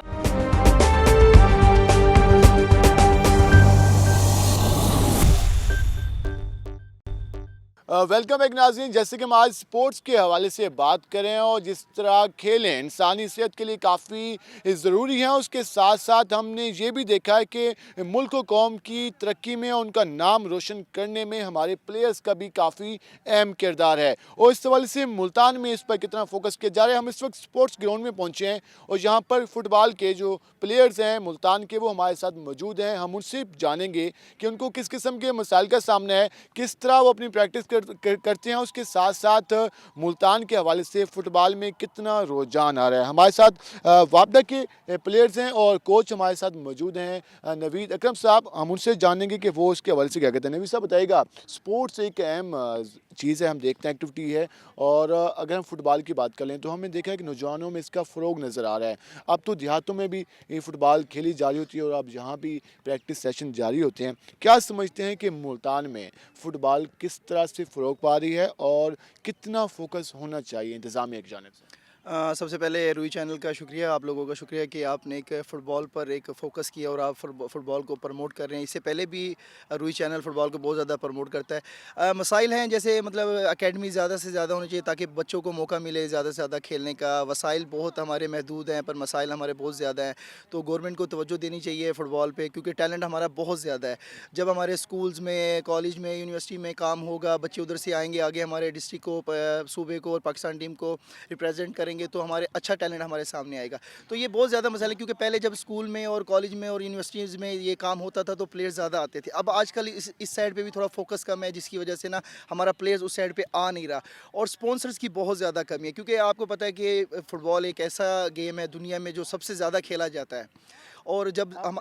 A: वेलकम एक नाज़रीन, जैसे कि हम आज स्पोर्ट्स के हवाले से बात करें और जिस तरह खेलें इंसानी सेहत के लिए काफ़ी ज़रूरी हैं, उसके साथ साथ हमने ये भी देखा है कि मुल्क व कौम की तरक्की में और उनका नाम रोशन करने में हमारे प्लेयर्स का भी काफ़ी अहम किरदार है। और इस हवाले से मुल्तान में इस पर कितना फोकस किया जा रहा है। हम इस वक्त स्पोर्ट्स ग्राउंड में पहुँचे हैं और यहाँ पर फुटबॉल के जो प्लेयर्स हैं मुल्तान के वो हमारे साथ मौजूद हैं। हम उनसे जानेंगे कि उनको किस किस्म के मसाइल का सामना है, किस तरह वो अपनी प्रैक्टिस करते हैं, उसके साथ साथ मुल्तान के हवाले से फ़ुटबॉल में कितना रुझान आ रहा है। हमारे साथ वापदा के प्लेयर्स हैं और कोच हमारे साथ मौजूद हैं नवीद अकरम साहब। हम उनसे जानेंगे कि वो उसके हवाले से क्या कहते हैं। नवीद साहब बताइएगा, स्पोर्ट्स एक अहम चीज़ है, हम देखते हैं एक्टिविटी है, और अगर हम फुटबॉल की बात कर लें तो हमने देखा है कि नौजवानों में इसका फ़रोग नज़र आ रहा है। अब तो देहातों में भी ये फ़ुटबॉल खेली जा रही होती है और अब यहाँ भी प्रैक्टिस सेशन जारी होते हैं। क्या समझते हैं कि मुल्तान में फ़ुटबॉल किस तरह से फ़रोग पा रही है और कितना फोकस होना चाहिए इंतज़ामिया की जानिब से?
I: सबसे पहले रूई चैनल का शुक्रिया, आप लोगों का शुक्रिया कि आपने एक फ़ुटबॉल पर एक फ़ोकस किया और आप फ़ुटबॉल को प्रमोट कर रहे हैं। इससे पहले भी रूई चैनल फ़ुटबॉल को बहुत ज़्यादा प्रमोट करता है। मसाइल हैं जैसे मतलब एकेडमी ज़्यादा से ज़्यादा होनी चाहिए ताकि बच्चों को मौका मिले ज़्यादा से ज़्यादा खेलने का। वसाइल बहुत हमारे महदूद हैं, पर मसाइल हमारे बहुत ज़्यादा हैं, तो गवर्नमेंट को तवज्जो देनी चाहिए फ़ुटबॉल पे, क्योंकि टैलेंट हमारा बहुत ज़्यादा है। जब हमारे स्कूल्स में, कॉलेज में, यूनिवर्सिटी में काम होगा, बच्चे उधर से आएंगे, आगे हमारे डिस्ट्रिक्ट को, सूबे को और पाकिस्तान टीम को रिप्रेजेंट करेंगे, तो हमारे अच्छा टैलेंट हमारे सामने आएगा। तो ये बहुत ज़्यादा मसाला है, क्योंकि पहले जब स्कूल में और कॉलेज में और यूनिवर्सिटीज़ में ये काम होता था तो प्लेयर्स ज़्यादा आते थे। अब आजकल इस साइड पे भी थोड़ा फोकस कम है, जिसकी वजह से ना हमारा प्लेयर्स उस साइड पे आ नहीं रहा, और स्पॉन्सर्स की बहुत ज़्यादा कमी है, क्योंकि आपको पता है कि फ़ुटबॉल एक ऐसा गेम है दुनिया में जो सबसे ज़्यादा खेला जाता है। और जब हम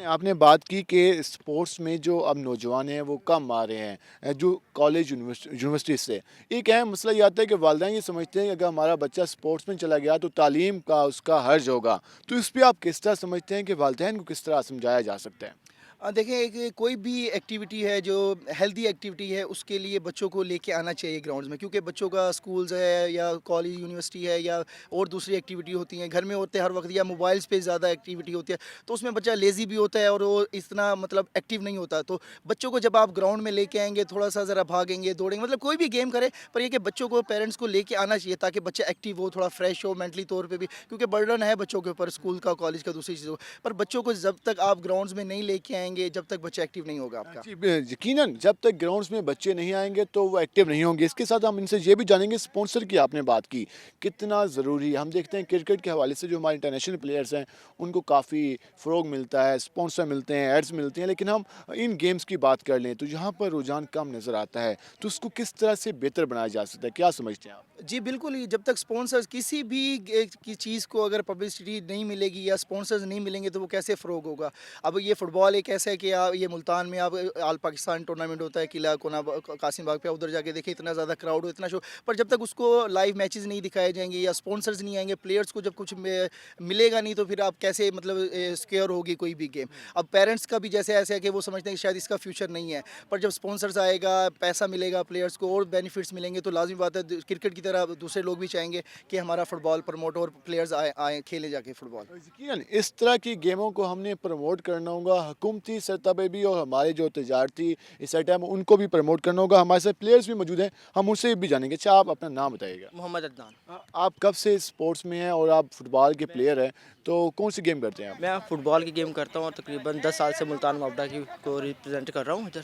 A: आपने बात की कि स्पोर्ट्स में जो अब नौजवान हैं वो कम आ रहे हैं जो कॉलेज यूनिवर्सिटी से। एक अहम मसला ये आता है कि वालिदैन ये समझते हैं कि अगर हमारा बच्चा स्पोर्ट्स में चला गया तो तालीम का उसका हर्ज होगा, तो इस पर आप किस तरह समझते हैं कि वालिदैन को किस तरह समझाया जा सकता है?
I: देखें कि कोई भी एक्टिविटी है जो हेल्दी एक्टिविटी है उसके लिए बच्चों को लेके आना चाहिए ग्राउंड्स में, क्योंकि बच्चों का स्कूल्स है या कॉलेज यूनिवर्सिटी है या और दूसरी एक्टिविटी होती हैं, घर में होते हैं हर वक्त, या मोबाइल्स पे ज़्यादा एक्टिविटी होती है, तो उसमें बच्चा लेज़ी भी होता है और वो इतना मतलब एक्टिव नहीं होता। तो बच्चों को जब आप ग्राउंड में लेके आएंगे, थोड़ा सा ज़रा भागेंगे, दौड़ेंगे, मतलब कोई भी गेम करें, पर ये कि बच्चों को, पेरेंट्स को लेके आना चाहिए ताकि बच्चा एक्टिव हो, थोड़ा फ्रेश हो मेंटली तौर पर भी, क्योंकि बर्डन है बच्चों के ऊपर स्कूल का, कॉलेज का, दूसरी चीज़ों पर बच्चों को जब तक आप ग्राउंड्स में नहीं लेके आएंगे जब तक बच्चा एक्टिव नहीं होगा आपका।
A: जी यकीनन जब तक ग्राउंड्स में बच्चे नहीं आएंगे तो वो एक्टिव नहीं होंगे। इसके साथ हम इनसे ये भी जानेंगे, स्पॉन्सर की आपने बात की, कितना ज़रूरी है। हम देखते हैं क्रिकेट के हवाले से जो हमारे इंटरनेशनल प्लेयर्स हैं उनको काफ़ी फ़रोग मिलता है, स्पॉन्सर मिलते हैं, एड्स मिलते हैं, लेकिन हम इन गेम्स की बात कर लें तो यहाँ पर रुझान कम नज़र आता है। तो उसको किस तरह से बेहतर बनाया जा सकता है, क्या समझते हैं आप?
I: जी बिल्कुल ही, जब तक स्पॉन्सर्स किसी भी की चीज़ को अगर पब्लिसिटी नहीं मिलेगी या स्पॉन्सर्स नहीं मिलेंगे तो वो कैसे फ़रोग होगा। अब ये फ़ुटबॉल एक ऐसा है कि ये मुल्तान में आप आल पाकिस्तान टूर्नामेंट होता है, किला कोना कासिम बाग पे, उधर जाके देखिए इतना ज़्यादा क्राउड हो, इतना शो, पर जब तक उसको लाइव मैचेस नहीं दिखाए जाएंगे या स्पॉन्सर्स नहीं आएंगे, प्लेयर्स को जब कुछ मिलेगा नहीं तो फिर आप कैसे मतलब स्केयर होगी कोई भी गेम। अब पेरेंट्स का भी जैसे ऐसा है कि वो समझते हैं कि शायद इसका फ्यूचर नहीं है, पर जब स्पॉन्सर्स आएगा, पैसा मिलेगा, प्लेयर्स को और बेनिफिट्स मिलेंगे तो लाजमी बात है क्रिकेट की तरह दूसरे लोग भी चाहेंगे कि हमारा फुटबॉल प्रमोट और प्लेयर्स आए खेले जाके फुटबॉल।
A: यकीनन इस तरह की गेमों को हमने प्रमोट करना होगा, हुकूमती सतह पे भी और हमारे जो तजारती सेटअप है उनको भी प्रमोट करना होगा। हमारे साथ प्लेयर्स भी मौजूद हैं, हम उनसे भी जानेंगे। अच्छा, आप अपना नाम बताइएगा।
D: मोहम्मद अदनान।
A: आप कब से स्पोर्ट्स में हैं और आप फुटबॉल के प्लेयर हैं, तो कौन सी गेम करते हैं आप?
J: मैं फुटबॉल की गेम करता हूँ और तकरीबन 10 साल से मुल्तान वापडा की को रिप्रेजेंट कर रहा हूँ इधर,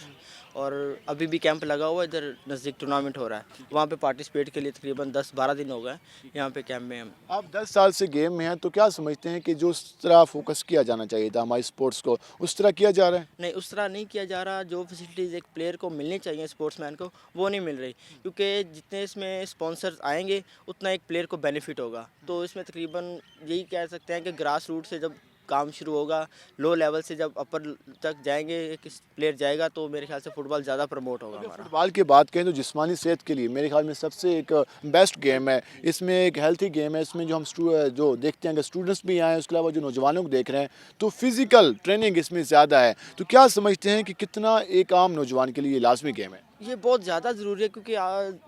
J: और अभी भी कैंप लगा हुआ है, इधर नज़दीक टूर्नामेंट हो रहा है, वहाँ पे पार्टिसिपेट के लिए तकरीबन 10-12 दिन हो गए यहाँ पे कैंप में हम।
A: आप 10 साल से गेम में हैं, तो क्या समझते हैं कि जो उस तरह फोकस किया जाना चाहिए था हमारी स्पोर्ट्स को, उस तरह किया जा रहा है?
J: नहीं, उस तरह नहीं किया जा रहा। जो फैसिलिटीज़ एक प्लेयर को मिलनी चाहिए, स्पोर्ट्समैन को, वो नहीं मिल रही, क्योंकि जितने इसमें स्पॉन्सर्स आएंगे उतना एक प्लेयर को बेनिफिट होगा। तो इसमें तकरीबन यही कह सकते हैं कि ग्रास रूट से जब काम शुरू होगा, लो लेवल से जब अपर तक जाएंगे, एक प्लेयर जाएगा, तो मेरे ख्याल से फुटबॉल ज़्यादा प्रमोट होगा हमारा।
A: फुटबॉल की बात करें तो जिस्मानी सेहत के लिए मेरे ख्याल में सबसे एक बेस्ट गेम है। इसमें एक हेल्थी गेम है, इसमें जो हम जो देखते हैं कि स्टूडेंट्स भी आए, उसके अलावा जो नौजवानों को देख रहे हैं, तो फिज़िकल ट्रेनिंग इसमें ज़्यादा है। तो क्या समझते हैं कि कितना एक आम नौजवान के लिए लाजमी गेम है?
J: ये बहुत ज़्यादा ज़रूरी है, क्योंकि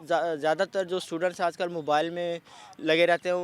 J: ज़्यादातर जो स्टूडेंट्स आजकल मोबाइल में लगे रहते हैं,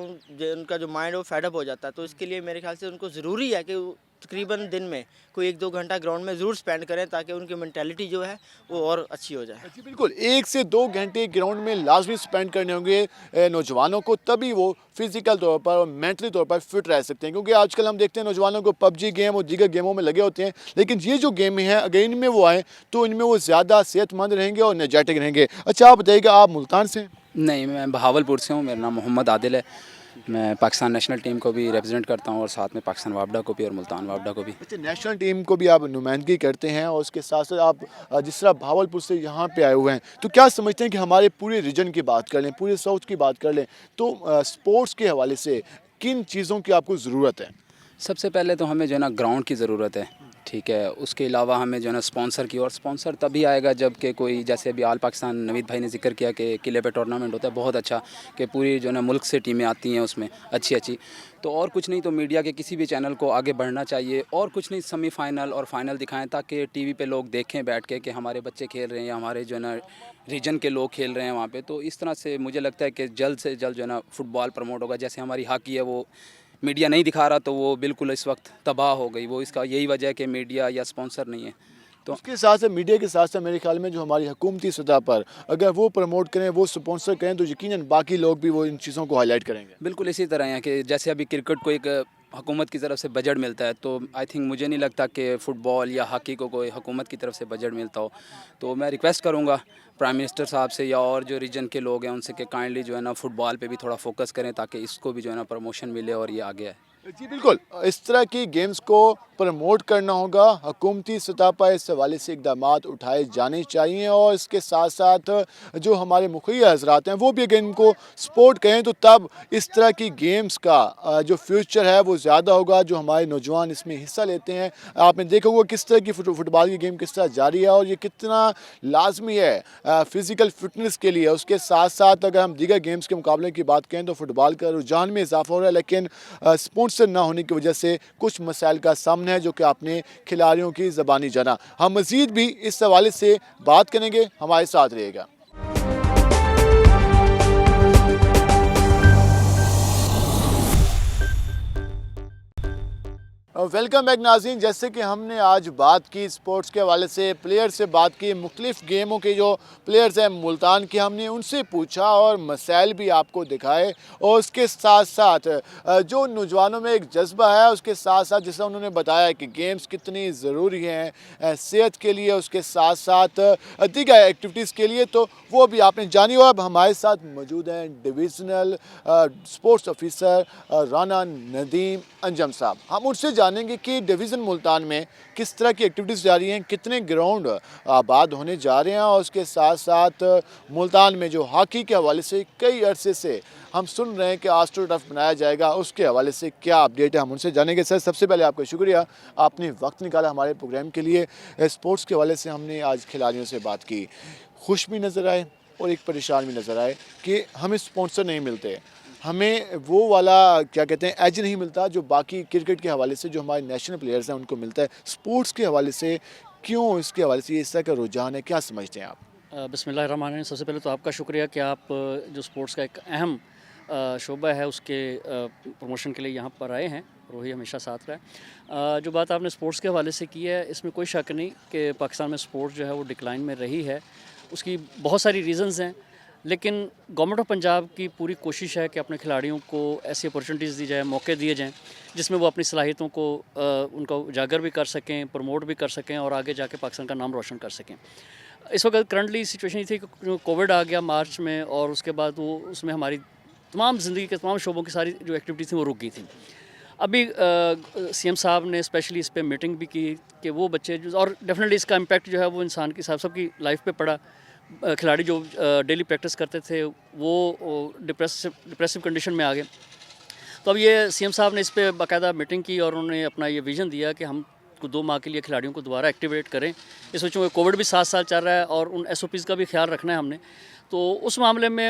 J: उनका जो माइंड वो फेडअप हो जाता है। तो इसके लिए मेरे ख्याल से उनको ज़रूरी है कि तकरीबन दिन में कोई 1-2 घंटा ग्राउंड में ज़रूर स्पेंड करें, ताकि उनकी मेंटालिटी जो है वो और अच्छी हो जाए।
A: जी बिल्कुल, 1 से 2 घंटे ग्राउंड में लाजमी स्पेंड करने होंगे नौजवानों को, तभी वो फिजिकल तौर पर और मेंटली तौर पर फिट रह सकते हैं। क्योंकि आजकल हम देखते हैं नौजवानों को पबजी गेम और दीगर गेमों में लगे होते हैं, लेकिन ये जो गेम हैं अगर इनमें वो आएँ तो इनमें वो ज़्यादा सेहतमंद रहेंगे और एनर्जेटिक रहेंगे। अच्छा, आप बताइएगा, आप मुल्तान से?
K: नहीं, मैं बहावलपुर से हूँ। मेरा नाम मोहम्मद आदिल है। मैं पाकिस्तान नेशनल टीम को भी रिप्रेजेंट करता हूँ और साथ में पाकिस्तान वापडा को भी और मुल्तान वापडा को भी।
A: अच्छा, नेशनल टीम को भी आप नुमाइंदगी करते हैं और उसके साथ साथ आप जिस तरह भावलपुर से यहाँ पे आए हुए हैं, तो क्या समझते हैं कि हमारे पूरे रीजन की बात कर लें, पूरे साउथ की बात कर लें, तो स्पोर्ट्स के हवाले से किन चीज़ों की आपको ज़रूरत है?
K: सबसे पहले तो हमें जो है ना ग्राउंड की ज़रूरत है, ठीक है। उसके अलावा हमें जो है ना स्पॉन्सर की, और स्पॉन्सर तभी आएगा जब कि कोई, जैसे अभी आल पाकिस्तान नवीद भाई ने जिक्र किया कि किले पे टूर्नामेंट होता है, बहुत अच्छा, कि पूरी जो है ना मुल्क से टीमें आती हैं उसमें अच्छी। तो और कुछ नहीं, तो मीडिया के किसी भी चैनल को आगे बढ़ना चाहिए, और कुछ नहीं, सेमीफाइनल और फाइनल दिखाएं ताकि टीवी पे लोग देखें बैठ के कि हमारे बच्चे खेल रहे हैं या हमारे जो है ना रीजन के लोग खेल रहे हैं वहाँ पे। तो इस तरह से मुझे लगता है कि जल्द से जल्द जो है ना फुटबॉल प्रमोट होगा। जैसे हमारी हॉकी है, वो मीडिया नहीं दिखा रहा, तो वो बिल्कुल इस वक्त तबाह हो गई। वो इसका यही वजह है कि मीडिया या स्पॉन्सर नहीं है। तो
A: उसके साथ साथ मीडिया के साथ साथ मेरे ख्याल में जो हमारी हुकूमती सतह पर अगर वो प्रमोट करें, वो स्पॉन्सर करें, तो यकीनन बाकी लोग भी वो इन चीज़ों को हाईलाइट करेंगे।
K: बिल्कुल इसी तरह है कि जैसे अभी क्रिकेट को एक हुकूमत की तरफ से बजट मिलता है, तो आई थिंक मुझे नहीं लगता कि फ़ुटबॉल या हॉकी को कोई हुकूमत की तरफ से बजट मिलता हो। तो मैं रिक्वेस्ट करूंगा प्राइम मिनिस्टर साहब से या और जो रीजन के लोग हैं उनसे कि काइंडली जो है ना फुटबॉल पे भी थोड़ा फोकस करें, ताकि इसको भी जो है ना प्रमोशन मिले और ये आगे आए।
A: जी बिल्कुल, इस तरह की गेम्स को प्रमोट करना होगा, हुकूमती सतह पर इस हवाले से इकदाम उठाए जाने चाहिए, और इसके साथ साथ जो हमारे मुखिया हजरात हैं वो भी अगर इनको सपोर्ट करें तो तब इस तरह की गेम्स का जो फ्यूचर है वो ज़्यादा होगा। जो हमारे नौजवान इसमें हिस्सा लेते हैं, आपने देखा होगा किस तरह की फुटबॉल की गेम किस तरह जारी है और ये कितना लाजमी है फ़िज़िकल फिटनेस के लिए। उसके साथ साथ अगर हम दीगर गेम्स के मुकाबले की बात करें तो फुटबॉल का रुझान में इजाफा हो रहा है, लेकिन स्पॉन्सर ना होने की वजह से कुछ मसाइल का सामना है जो कि आपने खिलाड़ियों की ज़बानी जाना। हम मज़ीद भी इस हवाले से बात करेंगे, हमारे साथ रहेगा। वेलकम बैक नाज़रीन। जैसे कि हमने आज बात की स्पोर्ट्स के हवाले से, प्लेयर से बात की, मुख्तलिफ़ गेमों के जो प्लेयर्स हैं मुल्तान के, हमने उनसे पूछा और मसाइल भी आपको दिखाए, और उसके साथ साथ जो नौजवानों में एक जज्बा है, उसके साथ साथ जैसा उन्होंने बताया कि गेम्स कितनी ज़रूरी हैं सेहत के लिए, उसके साथ साथ दीगर एक्टिविटीज़ के लिए, तो वो भी आपने जानी। और अब हमारे साथ मौजूद हैं divisional sports officer Rana Nadeem Anjum साहब। हम उनसे जानेंगे कि डिवीज़न मुल्तान में किस तरह की एक्टिविटीज़ जारी हैं, कितने ग्राउंड आबाद होने जा रहे हैं, और उसके साथ साथ मुल्तान में जो हॉकी के हवाले से कई अरसे से हम सुन रहे हैं कि आस्ट्रो टर्फ बनाया जाएगा, उसके हवाले से क्या अपडेट है, हम उनसे जानेंगे। सर, सबसे पहले आपका शुक्रिया, आपने वक्त निकाला हमारे प्रोग्राम के लिए। स्पोर्ट्स के हवाले से हमने आज खिलाड़ियों से बात की, खुश भी नज़र आए और एक परेशान भी नज़र आए कि हमें स्पॉन्सर नहीं मिलते, हमें वो वाला क्या कहते हैं एज नहीं मिलता जो बाकी क्रिकेट के हवाले से जो हमारे नेशनल प्लेयर्स हैं उनको मिलता है। स्पोर्ट्स के हवाले से क्यों, इसके हवाले से इस तरह का रुझान है, क्या समझते हैं आप?
L: बिस्मिल्लाहिर्रहमानिर्रहीम। सबसे पहले तो आपका शुक्रिया कि आप जो स्पोर्ट्स का एक अहम शोबा है उसके प्रमोशन के लिए यहाँ पर आए हैं, और वही हमेशा साथ रहा है। जो बात आपने स्पोर्ट्स के हवाले से की है, इसमें कोई शक नहीं कि पाकिस्तान में स्पोर्ट्स जो है वो डिक्लाइन में रही है। उसकी बहुत सारी रीज़न्स हैं, लेकिन गवर्नमेंट ऑफ पंजाब की पूरी कोशिश है कि अपने खिलाड़ियों को ऐसी अपॉर्चुनिटीज़ दी जाए, मौके दिए जाएं जिसमें वो अपनी सलाहियतों को उनको उजागर भी कर सकें, प्रमोट भी कर सकें, और आगे जाके पाकिस्तान का नाम रोशन कर सकें। इस वक्त करंटली सिचुएशन ये थी कि कोविड आ गया मार्च में, और उसके बाद वो उसमें हमारी तमाम ज़िंदगी के तमाम शोबों की सारी जो एक्टिविटी थी वो रुक गई थी। अभी सीएम साहब ने स्पेशली इस पे मीटिंग भी की कि वो बच्चे जो, और डेफिनेटली इसका इम्पैक्ट जो है वो इंसान की सबकी लाइफ पे पड़ा। खिलाड़ी जो डेली प्रैक्टिस करते थे वो डिप्रेसिव कंडीशन में आ गए। तो अब ये सीएम साहब ने इस पे बाकायदा मीटिंग की, और उन्होंने अपना ये विज़न दिया कि हम 2 माह के लिए खिलाड़ियों को दोबारा एक्टिवेट करें। इस वजह कोविड भी 7 साल चल रहा है, और उन SOPs का भी ख्याल रखना है हमने। तो उस मामले में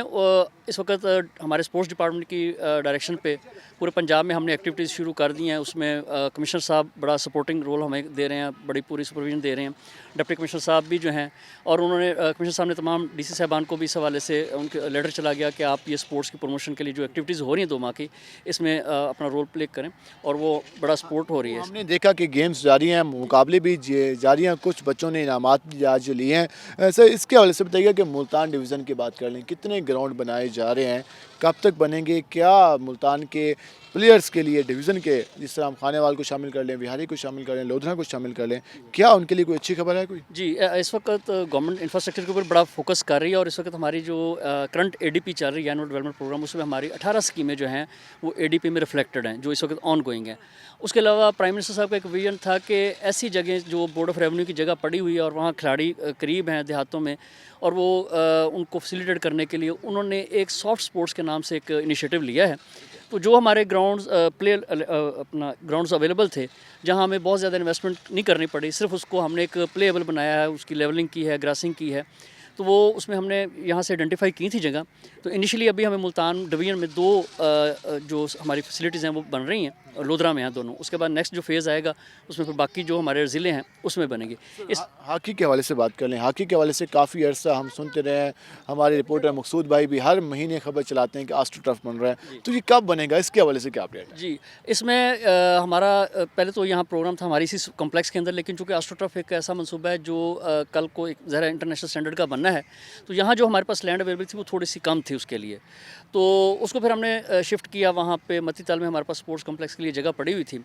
L: इस वक्त हमारे स्पोर्ट्स डिपार्टमेंट की डायरेक्शन पे पूरे पंजाब में हमने एक्टिविटीज़ शुरू कर दी हैं। उसमें कमिश्नर साहब बड़ा सपोर्टिंग रोल हमें दे रहे हैं, बड़ी पूरी सुपरविजन दे रहे हैं। डिप्टी कमिश्नर साहब भी जो हैं, और उन्होंने कमिश्नर साहब ने तमाम DC साहबान को भी इस हवाले से उनके लेटर चला गया कि आप ये स्पोर्ट्स की प्रमोशन के लिए जो एक्टिविटीज़ हो रही हैं 2 माह की, इसमें अपना रोल प्ले करें, और वो बड़ा सपोर्ट हो रही है।
A: हमने देखा कि गेम्स जारी हैं, मुकाबले भी जारी हैं, कुछ बच्चों ने इनामात भी आज लिए हैं। सर, इसके हवाले से बताइए कि मुल्तान डिवीज़न की बात कर लें, कितने ग्राउंड बनाए जा रहे हैं, कब तक बनेंगे, क्या मुल्तान के प्लेयर्स के लिए डिवीज़न के, जिस तरह हम खानेवाल को शामिल कर लें, बिहारी को शामिल कर लें, लोधरा को शामिल कर लें, क्या उनके लिए कोई अच्छी खबर है कोई?
L: जी, इस वक्त गवर्नमेंट इंफ्रास्ट्रक्चर के ऊपर बड़ा फोकस कर रही है, और इस वक्त हमारी जो करंट ADP चल रही है, एनुअल डेवलपमेंट प्रोग्राम, उसमें हमारी 18 स्कीमें जो हैं वो ADP में रिफ्लेक्टेड हैं, जो इस वक्त ऑन गोइंग हैं। उसके अलावा प्राइम मिनिस्टर साहब का एक विजन था कि ऐसी जगह जो बोर्ड ऑफ रेवेन्यू की जगह पड़ी हुई है और वहाँ खिलाड़ी करीब हैं देहातों में, और वो उनको फैसिलिटेट करने के लिए उन्होंने एक सॉफ्ट स्पोर्ट्स के नाम से एक इनिशिएटिव लिया है। तो जो हमारे ग्राउंड्स अपना ग्राउंड्स अवेलेबल थे, जहां हमें बहुत ज़्यादा इन्वेस्टमेंट नहीं करनी पड़ी, सिर्फ उसको हमने एक प्लेएबल बनाया है, उसकी लेवलिंग की है, ग्रासिंग की है, तो वो उसमें हमने यहाँ से आइडेंटिफाई की थी जगह। तो इनिशियली अभी हमें मुल्तान डिवीजन में 2 जो हमारी फैसिलिटीज़ हैं वो बन रही हैं, और लोधरा में हैं दोनों। उसके बाद नेक्स्ट जो फेज़ आएगा उसमें फिर बाकी जो हमारे ज़िले हैं उसमें बनेंगे। इस
A: हॉकी के हवाले से बात कर लें, हॉकी के हवाले से काफ़ी अर्सा हम सुनते रहे हैं, हमारे रिपोर्टर मकसूद भाई भी हर महीने खबर चलाते हैं कि आस्ट्रो टर्फ बन रहा है, तो ये कब बनेगा, इसके हवाले से क्या अपडेट है?
L: जी, इसमें हमारा पहले तो यहाँ प्रोग्राम था हमारी इसी कॉम्प्लेक्स के अंदर, लेकिन चूँकि आस्ट्रो टर्फ एक ऐसा मनसूबा है जो कल को एक ज़रा इंटरनेशनल स्टैंडर्ड का बनना है, तो यहाँ जो हमारे पास लैंड अवेलेबल थी वो थोड़ी सी कम थी उसके लिए, तो उसको फिर हमने शिफ्ट किया। वहाँ पे मती ताल में हमारे पास स्पोर्ट्स कॉम्प्लेक्स के लिए जगह पड़ी हुई थी।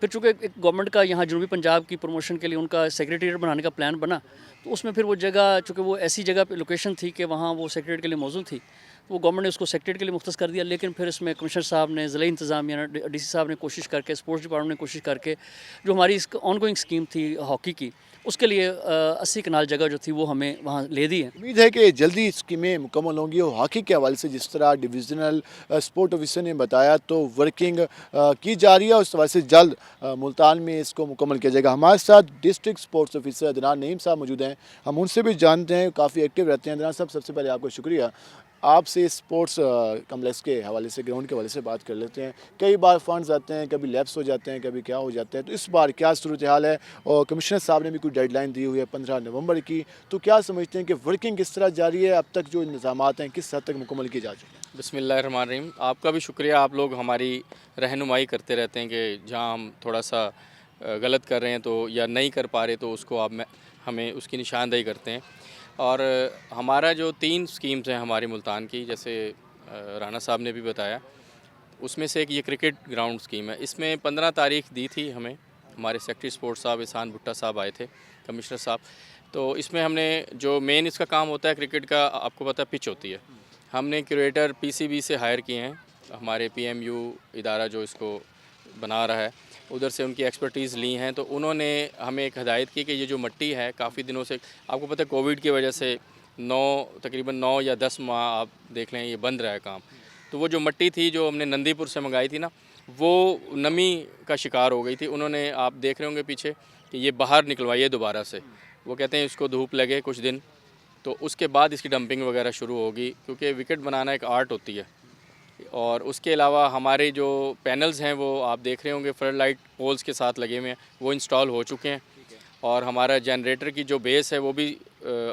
L: फिर चूँकि एक गवर्नमेंट का यहाँ जनूबी पंजाब की प्रमोशन के लिए उनका सेक्रेटेरिएट बनाने का प्लान बना, तो उसमें फिर वो जगह, चूँकि वो ऐसी जगह पे लोकेशन थी कि वहाँ वो सेक्रेटेरिएट के लिए मौजूद थी, तो वो गवर्नमेंट ने उसको सेक्रेटेरिएट के लिए मुख्तस कर दिया। लेकिन फिर इसमें कमिश्नर साहब ने, ज़िला इंतज़ामिया ने, DC साहब ने कोशिश करके, स्पोर्ट्स डिपार्टमेंट ने कोशिश करके, जो हमारी इस ऑन गोइंग स्कीम थी हॉकी की, उसके लिए 80 कनाल जगह जो थी वो हमें वहाँ ले दी है।
A: उम्मीद है कि जल्दी स्कीमें मुकम्मल होंगी, और हॉकी के हवाले से जिस तरह डिविजनल स्पोर्ट ऑफिसर ने बताया तो वर्किंग की जा रही है, उस हवाले से जल्द मुल्तान में इसको मुकम्मल किया जाएगा। हमारे साथ district sports officer Adnan Naeem साहब मौजूद हैं, हम उनसे भी जानते हैं, काफ़ी एक्टिव रहते हैं। अदनान साहब, सबसे पहले आपको शुक्रिया, आपसे स्पोर्ट्स कम्प्लेक्स के हवाले से, ग्राउंड के हवाले से बात कर लेते हैं। कई बार फंड्स आते हैं, कभी लैप्स हो जाते हैं, कभी क्या हो जाता है, तो इस बार क्या सूरत हाल है? और कमिश्नर साहब ने भी कोई डेडलाइन दी हुई है 15 नवंबर की, तो क्या समझते हैं कि वर्किंग किस तरह जारी है, अब तक जो इंतजामात हैं किस हद तक मुकम्मल किए जा चुके हैं?
M: बिस्मिल्लाहिर्रहमानिर्रहीम। आपका भी शुक्रिया, आप लोग हमारी रहनुमाई करते रहते हैं कि जहाँ हम थोड़ा सा गलत कर रहे हैं तो या नहीं कर पा रहे तो उसको आप हमें उसकी निशानदेही करते हैं। और हमारा जो 3 स्कीम्स हैं हमारी मुल्तान की, जैसे राना साहब ने भी बताया, उसमें से एक ये क्रिकेट ग्राउंड स्कीम है। इसमें 15 तारीख दी थी हमें, हमारे सेक्रेटरी स्पोर्ट्स साहब एहसान भुट्टा साहब आए थे, कमिश्नर साहब। तो इसमें हमने जो मेन इसका काम होता है क्रिकेट का, आपको पता है पिच होती है, हमने क्यूरेटर पीसीबी से हायर किए हैं, हमारे पीएमयू इदारा जो इसको बना रहा है उधर से उनकी एक्सपर्टीज़ ली हैं। तो उन्होंने हमें एक हदायत की कि ये जो मिट्टी है काफ़ी दिनों से, आपको पता है कोविड की वजह से तकरीबन 9 या 10 माह आप देख लें ये बंद रहा है काम। तो वो जो मिट्टी थी जो हमने नंदीपुर से मंगाई थी ना, वो नमी का शिकार हो गई थी। उन्होंने, आप देख रहे होंगे पीछे, कि ये बाहर निकलवाइए दोबारा से। वो कहते हैं इसको धूप लगे कुछ दिन तो उसके बाद इसकी डंपिंग वगैरह शुरू होगी, क्योंकि विकेट बनाना एक आर्ट होती है। और उसके अलावा हमारे जो पैनल्स हैं वो आप देख रहे होंगे फ्लड लाइट पोल्स के साथ लगे हुए हैं, वो इंस्टॉल हो चुके हैं। और हमारा जनरेटर की जो बेस है वो भी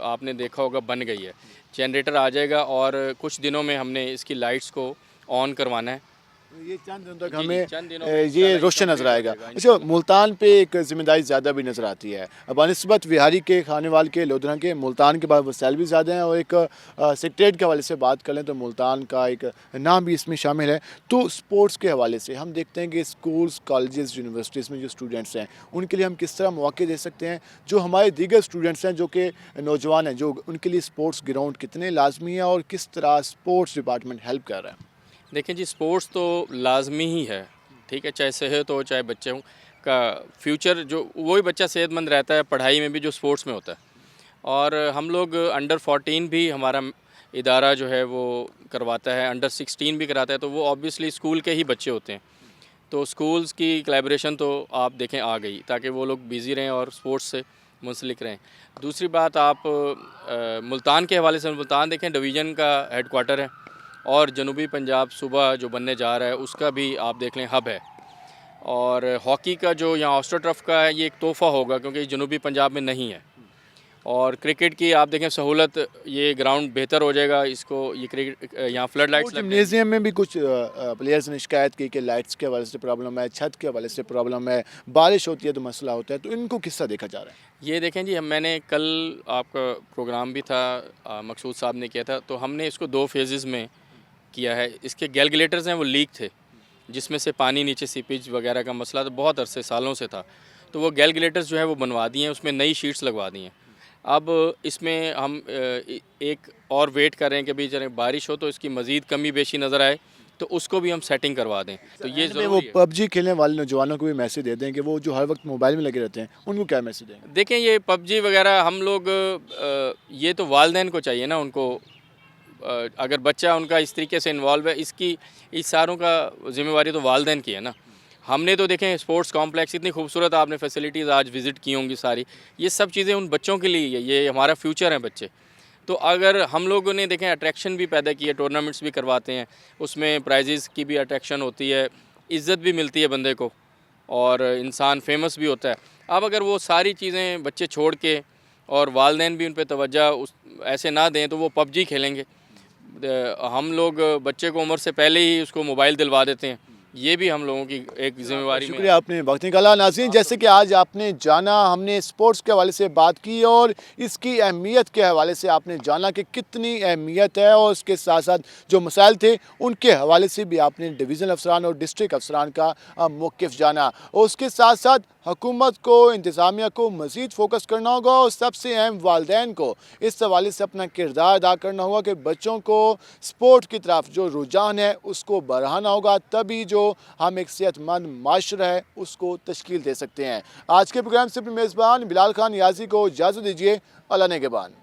M: आपने देखा होगा बन गई है। जनरेटर आ जाएगा और कुछ दिनों में हमने इसकी लाइट्स को ऑन करवाना है।
A: ये चंद दिनों तक
M: जी,
A: हमें
M: चंद दिनों
A: ये रोशन नज़र आएगा। अच्छा, मुल्तान पे एक ज़िम्मेदारी ज़्यादा भी नज़र आती है। बनस्बत विहारी के, खानेवाल के, लोधरा के, मुल्तान के बाद वसाइल भी ज़्यादा हैं। और एक सेक्रेटरीट के हवाले से बात कर लें तो मुल्तान का एक नाम भी इसमें शामिल है। तो स्पोर्ट्स के हवाले से हम देखते हैं कि स्कूल्स, कॉलेजेस, यूनिवर्सिटीज़ में जो स्टूडेंट्स हैं उनके लिए हम किस तरह मौके दे सकते हैं। जो हमारे दीगर स्टूडेंट्स हैं जो कि नौजवान हैं, जो उनके लिए स्पोर्ट्स ग्राउंड कितने लाजमी है और किस तरह स्पोर्ट्स डिपार्टमेंट हेल्प कर रहा है।
M: देखें जी, स्पोर्ट्स तो लाजमी ही है, ठीक है, चाहे सेहत हो चाहे बच्चे हों का फ्यूचर, जो वही बच्चा सेहतमंद रहता है पढ़ाई में भी जो स्पोर्ट्स में होता है। और हम लोग अंडर 14 भी हमारा इदारा जो है वो करवाता है, अंडर 16 भी कराता है। तो वो ऑब्वियसली स्कूल के ही बच्चे होते हैं, तो स्कूल्स की कोलैबोरेशन तो आप देखें आ गई, ताकि वो लोग बिज़ी रहें और स्पोर्ट्स से मुंसलिक रहें। दूसरी बात, आप मुल्तान के हवाले से, मुल्तान देखें डिवीज़न का हेडक्वार्टर है और जनूबी पंजाब सूबा जो बनने जा रहा है उसका भी आप देख लें हब है। और हॉकी का जो यहाँ ऑस्ट्रो टर्फ का है ये एक तोहफ़ा होगा, क्योंकि जनूबी पंजाब में नहीं है। और क्रिकेट की आप देखें सहूलत, ये ग्राउंड बेहतर हो जाएगा, इसको ये क्रिकेट यहाँ फ्लड लाइट्स
A: जिम्नेजियम में भी कुछ प्लेयर्स ने शिकायत की कि लाइट्स के हवाले से प्रॉब्लम है, छत के हवाले से प्रॉब्लम है, बारिश होती है तो मसला होता है। तो इनको किस तरह देखा जा रहा है?
M: ये देखें जी, मैंने कल आपका प्रोग्राम भी था, मकसूद साहब ने किया था, तो हमने इसको 2 फेजेज़ में किया है। इसके गैलगुलेटर्स हैं वो लीक थे, जिसमें से पानी नीचे सीपेज वगैरह का मसला तो बहुत अरसे सालों से था। तो वो गैलगुलेटर्स जो है वो बनवा दिए हैं, उसमें नई शीट्स लगवा दी हैं। अब इसमें हम एक और वेट कर रहे हैं कि भाई जब बारिश हो तो इसकी मज़ीद कमी बेशी नज़र आए तो उसको भी हम सेटिंग करवा दें। तो ये
A: वो पबजी खेलने वाले नौजवानों को भी मैसेज दे दें कि वो जो हर वक्त मोबाइल में लगे रहते हैं, उनको क्या मैसेज दें?
M: देखें, ये पबजी वगैरह हम लोग, ये तो वालिदैन को चाहिए ना, उनको अगर बच्चा उनका इस तरीके से इन्वॉल्व है, इसकी इस सारों का जिम्मेवारी तो वालिदैन की है ना। हमने तो देखें स्पोर्ट्स कॉम्प्लेक्स इतनी खूबसूरत आपने फैसिलिटीज़ आज विज़िट की होंगी सारी, ये सब चीज़ें उन बच्चों के लिए, ये हमारा फ्यूचर है बच्चे। तो अगर हम लोगों ने देखें अट्रैक्शन भी पैदा की है, टूर्नामेंट्स भी करवाते हैं, उसमें प्राइजेज़ की भी अट्रैक्शन होती है, इज़्ज़त भी मिलती है बंदे को और इंसान फेमस भी होता है। अब अगर वो सारी चीज़ें बच्चे छोड़ के और वालिदैन भी उन पर तवज्जो ऐसे ना दें तो वो पबजी खेलेंगे। हम लोग बच्चे को उम्र से पहले ही उसको मोबाइल दिलवा देते हैं, ये भी हम लोगों की एक जिम्मेवारी।
A: शुक्रिया, आपने वक्त निकाला। नाज़रीन, जैसे कि आज आपने जाना, हमने स्पोर्ट्स के हवाले से बात की और इसकी अहमियत के हवाले से आपने जाना कि कितनी अहमियत है, और उसके साथ साथ जो मसाइल थे उनके हवाले से भी आपने डिवीज़नल अफसरान और डिस्ट्रिक्ट अफसरान का मौक़िफ़ जाना। और उसके साथ साथ हुकूमत को, इंतज़ामिया को मज़ीद फ़ोकस करना होगा और सबसे अहम वालिदैन को इस हवाले से अपना किरदार अदा करना होगा कि बच्चों को स्पोर्ट की तरफ जो रुझान है उसको बढ़ाना होगा, तभी जो हम एक सेहतमंद माशरा है उसको तश्कील दे सकते हैं। आज के प्रोग्राम से अपने मेज़बान बिलाल खान याज़ी को इजाज़त दीजिए। अल्लाह नेगहबान।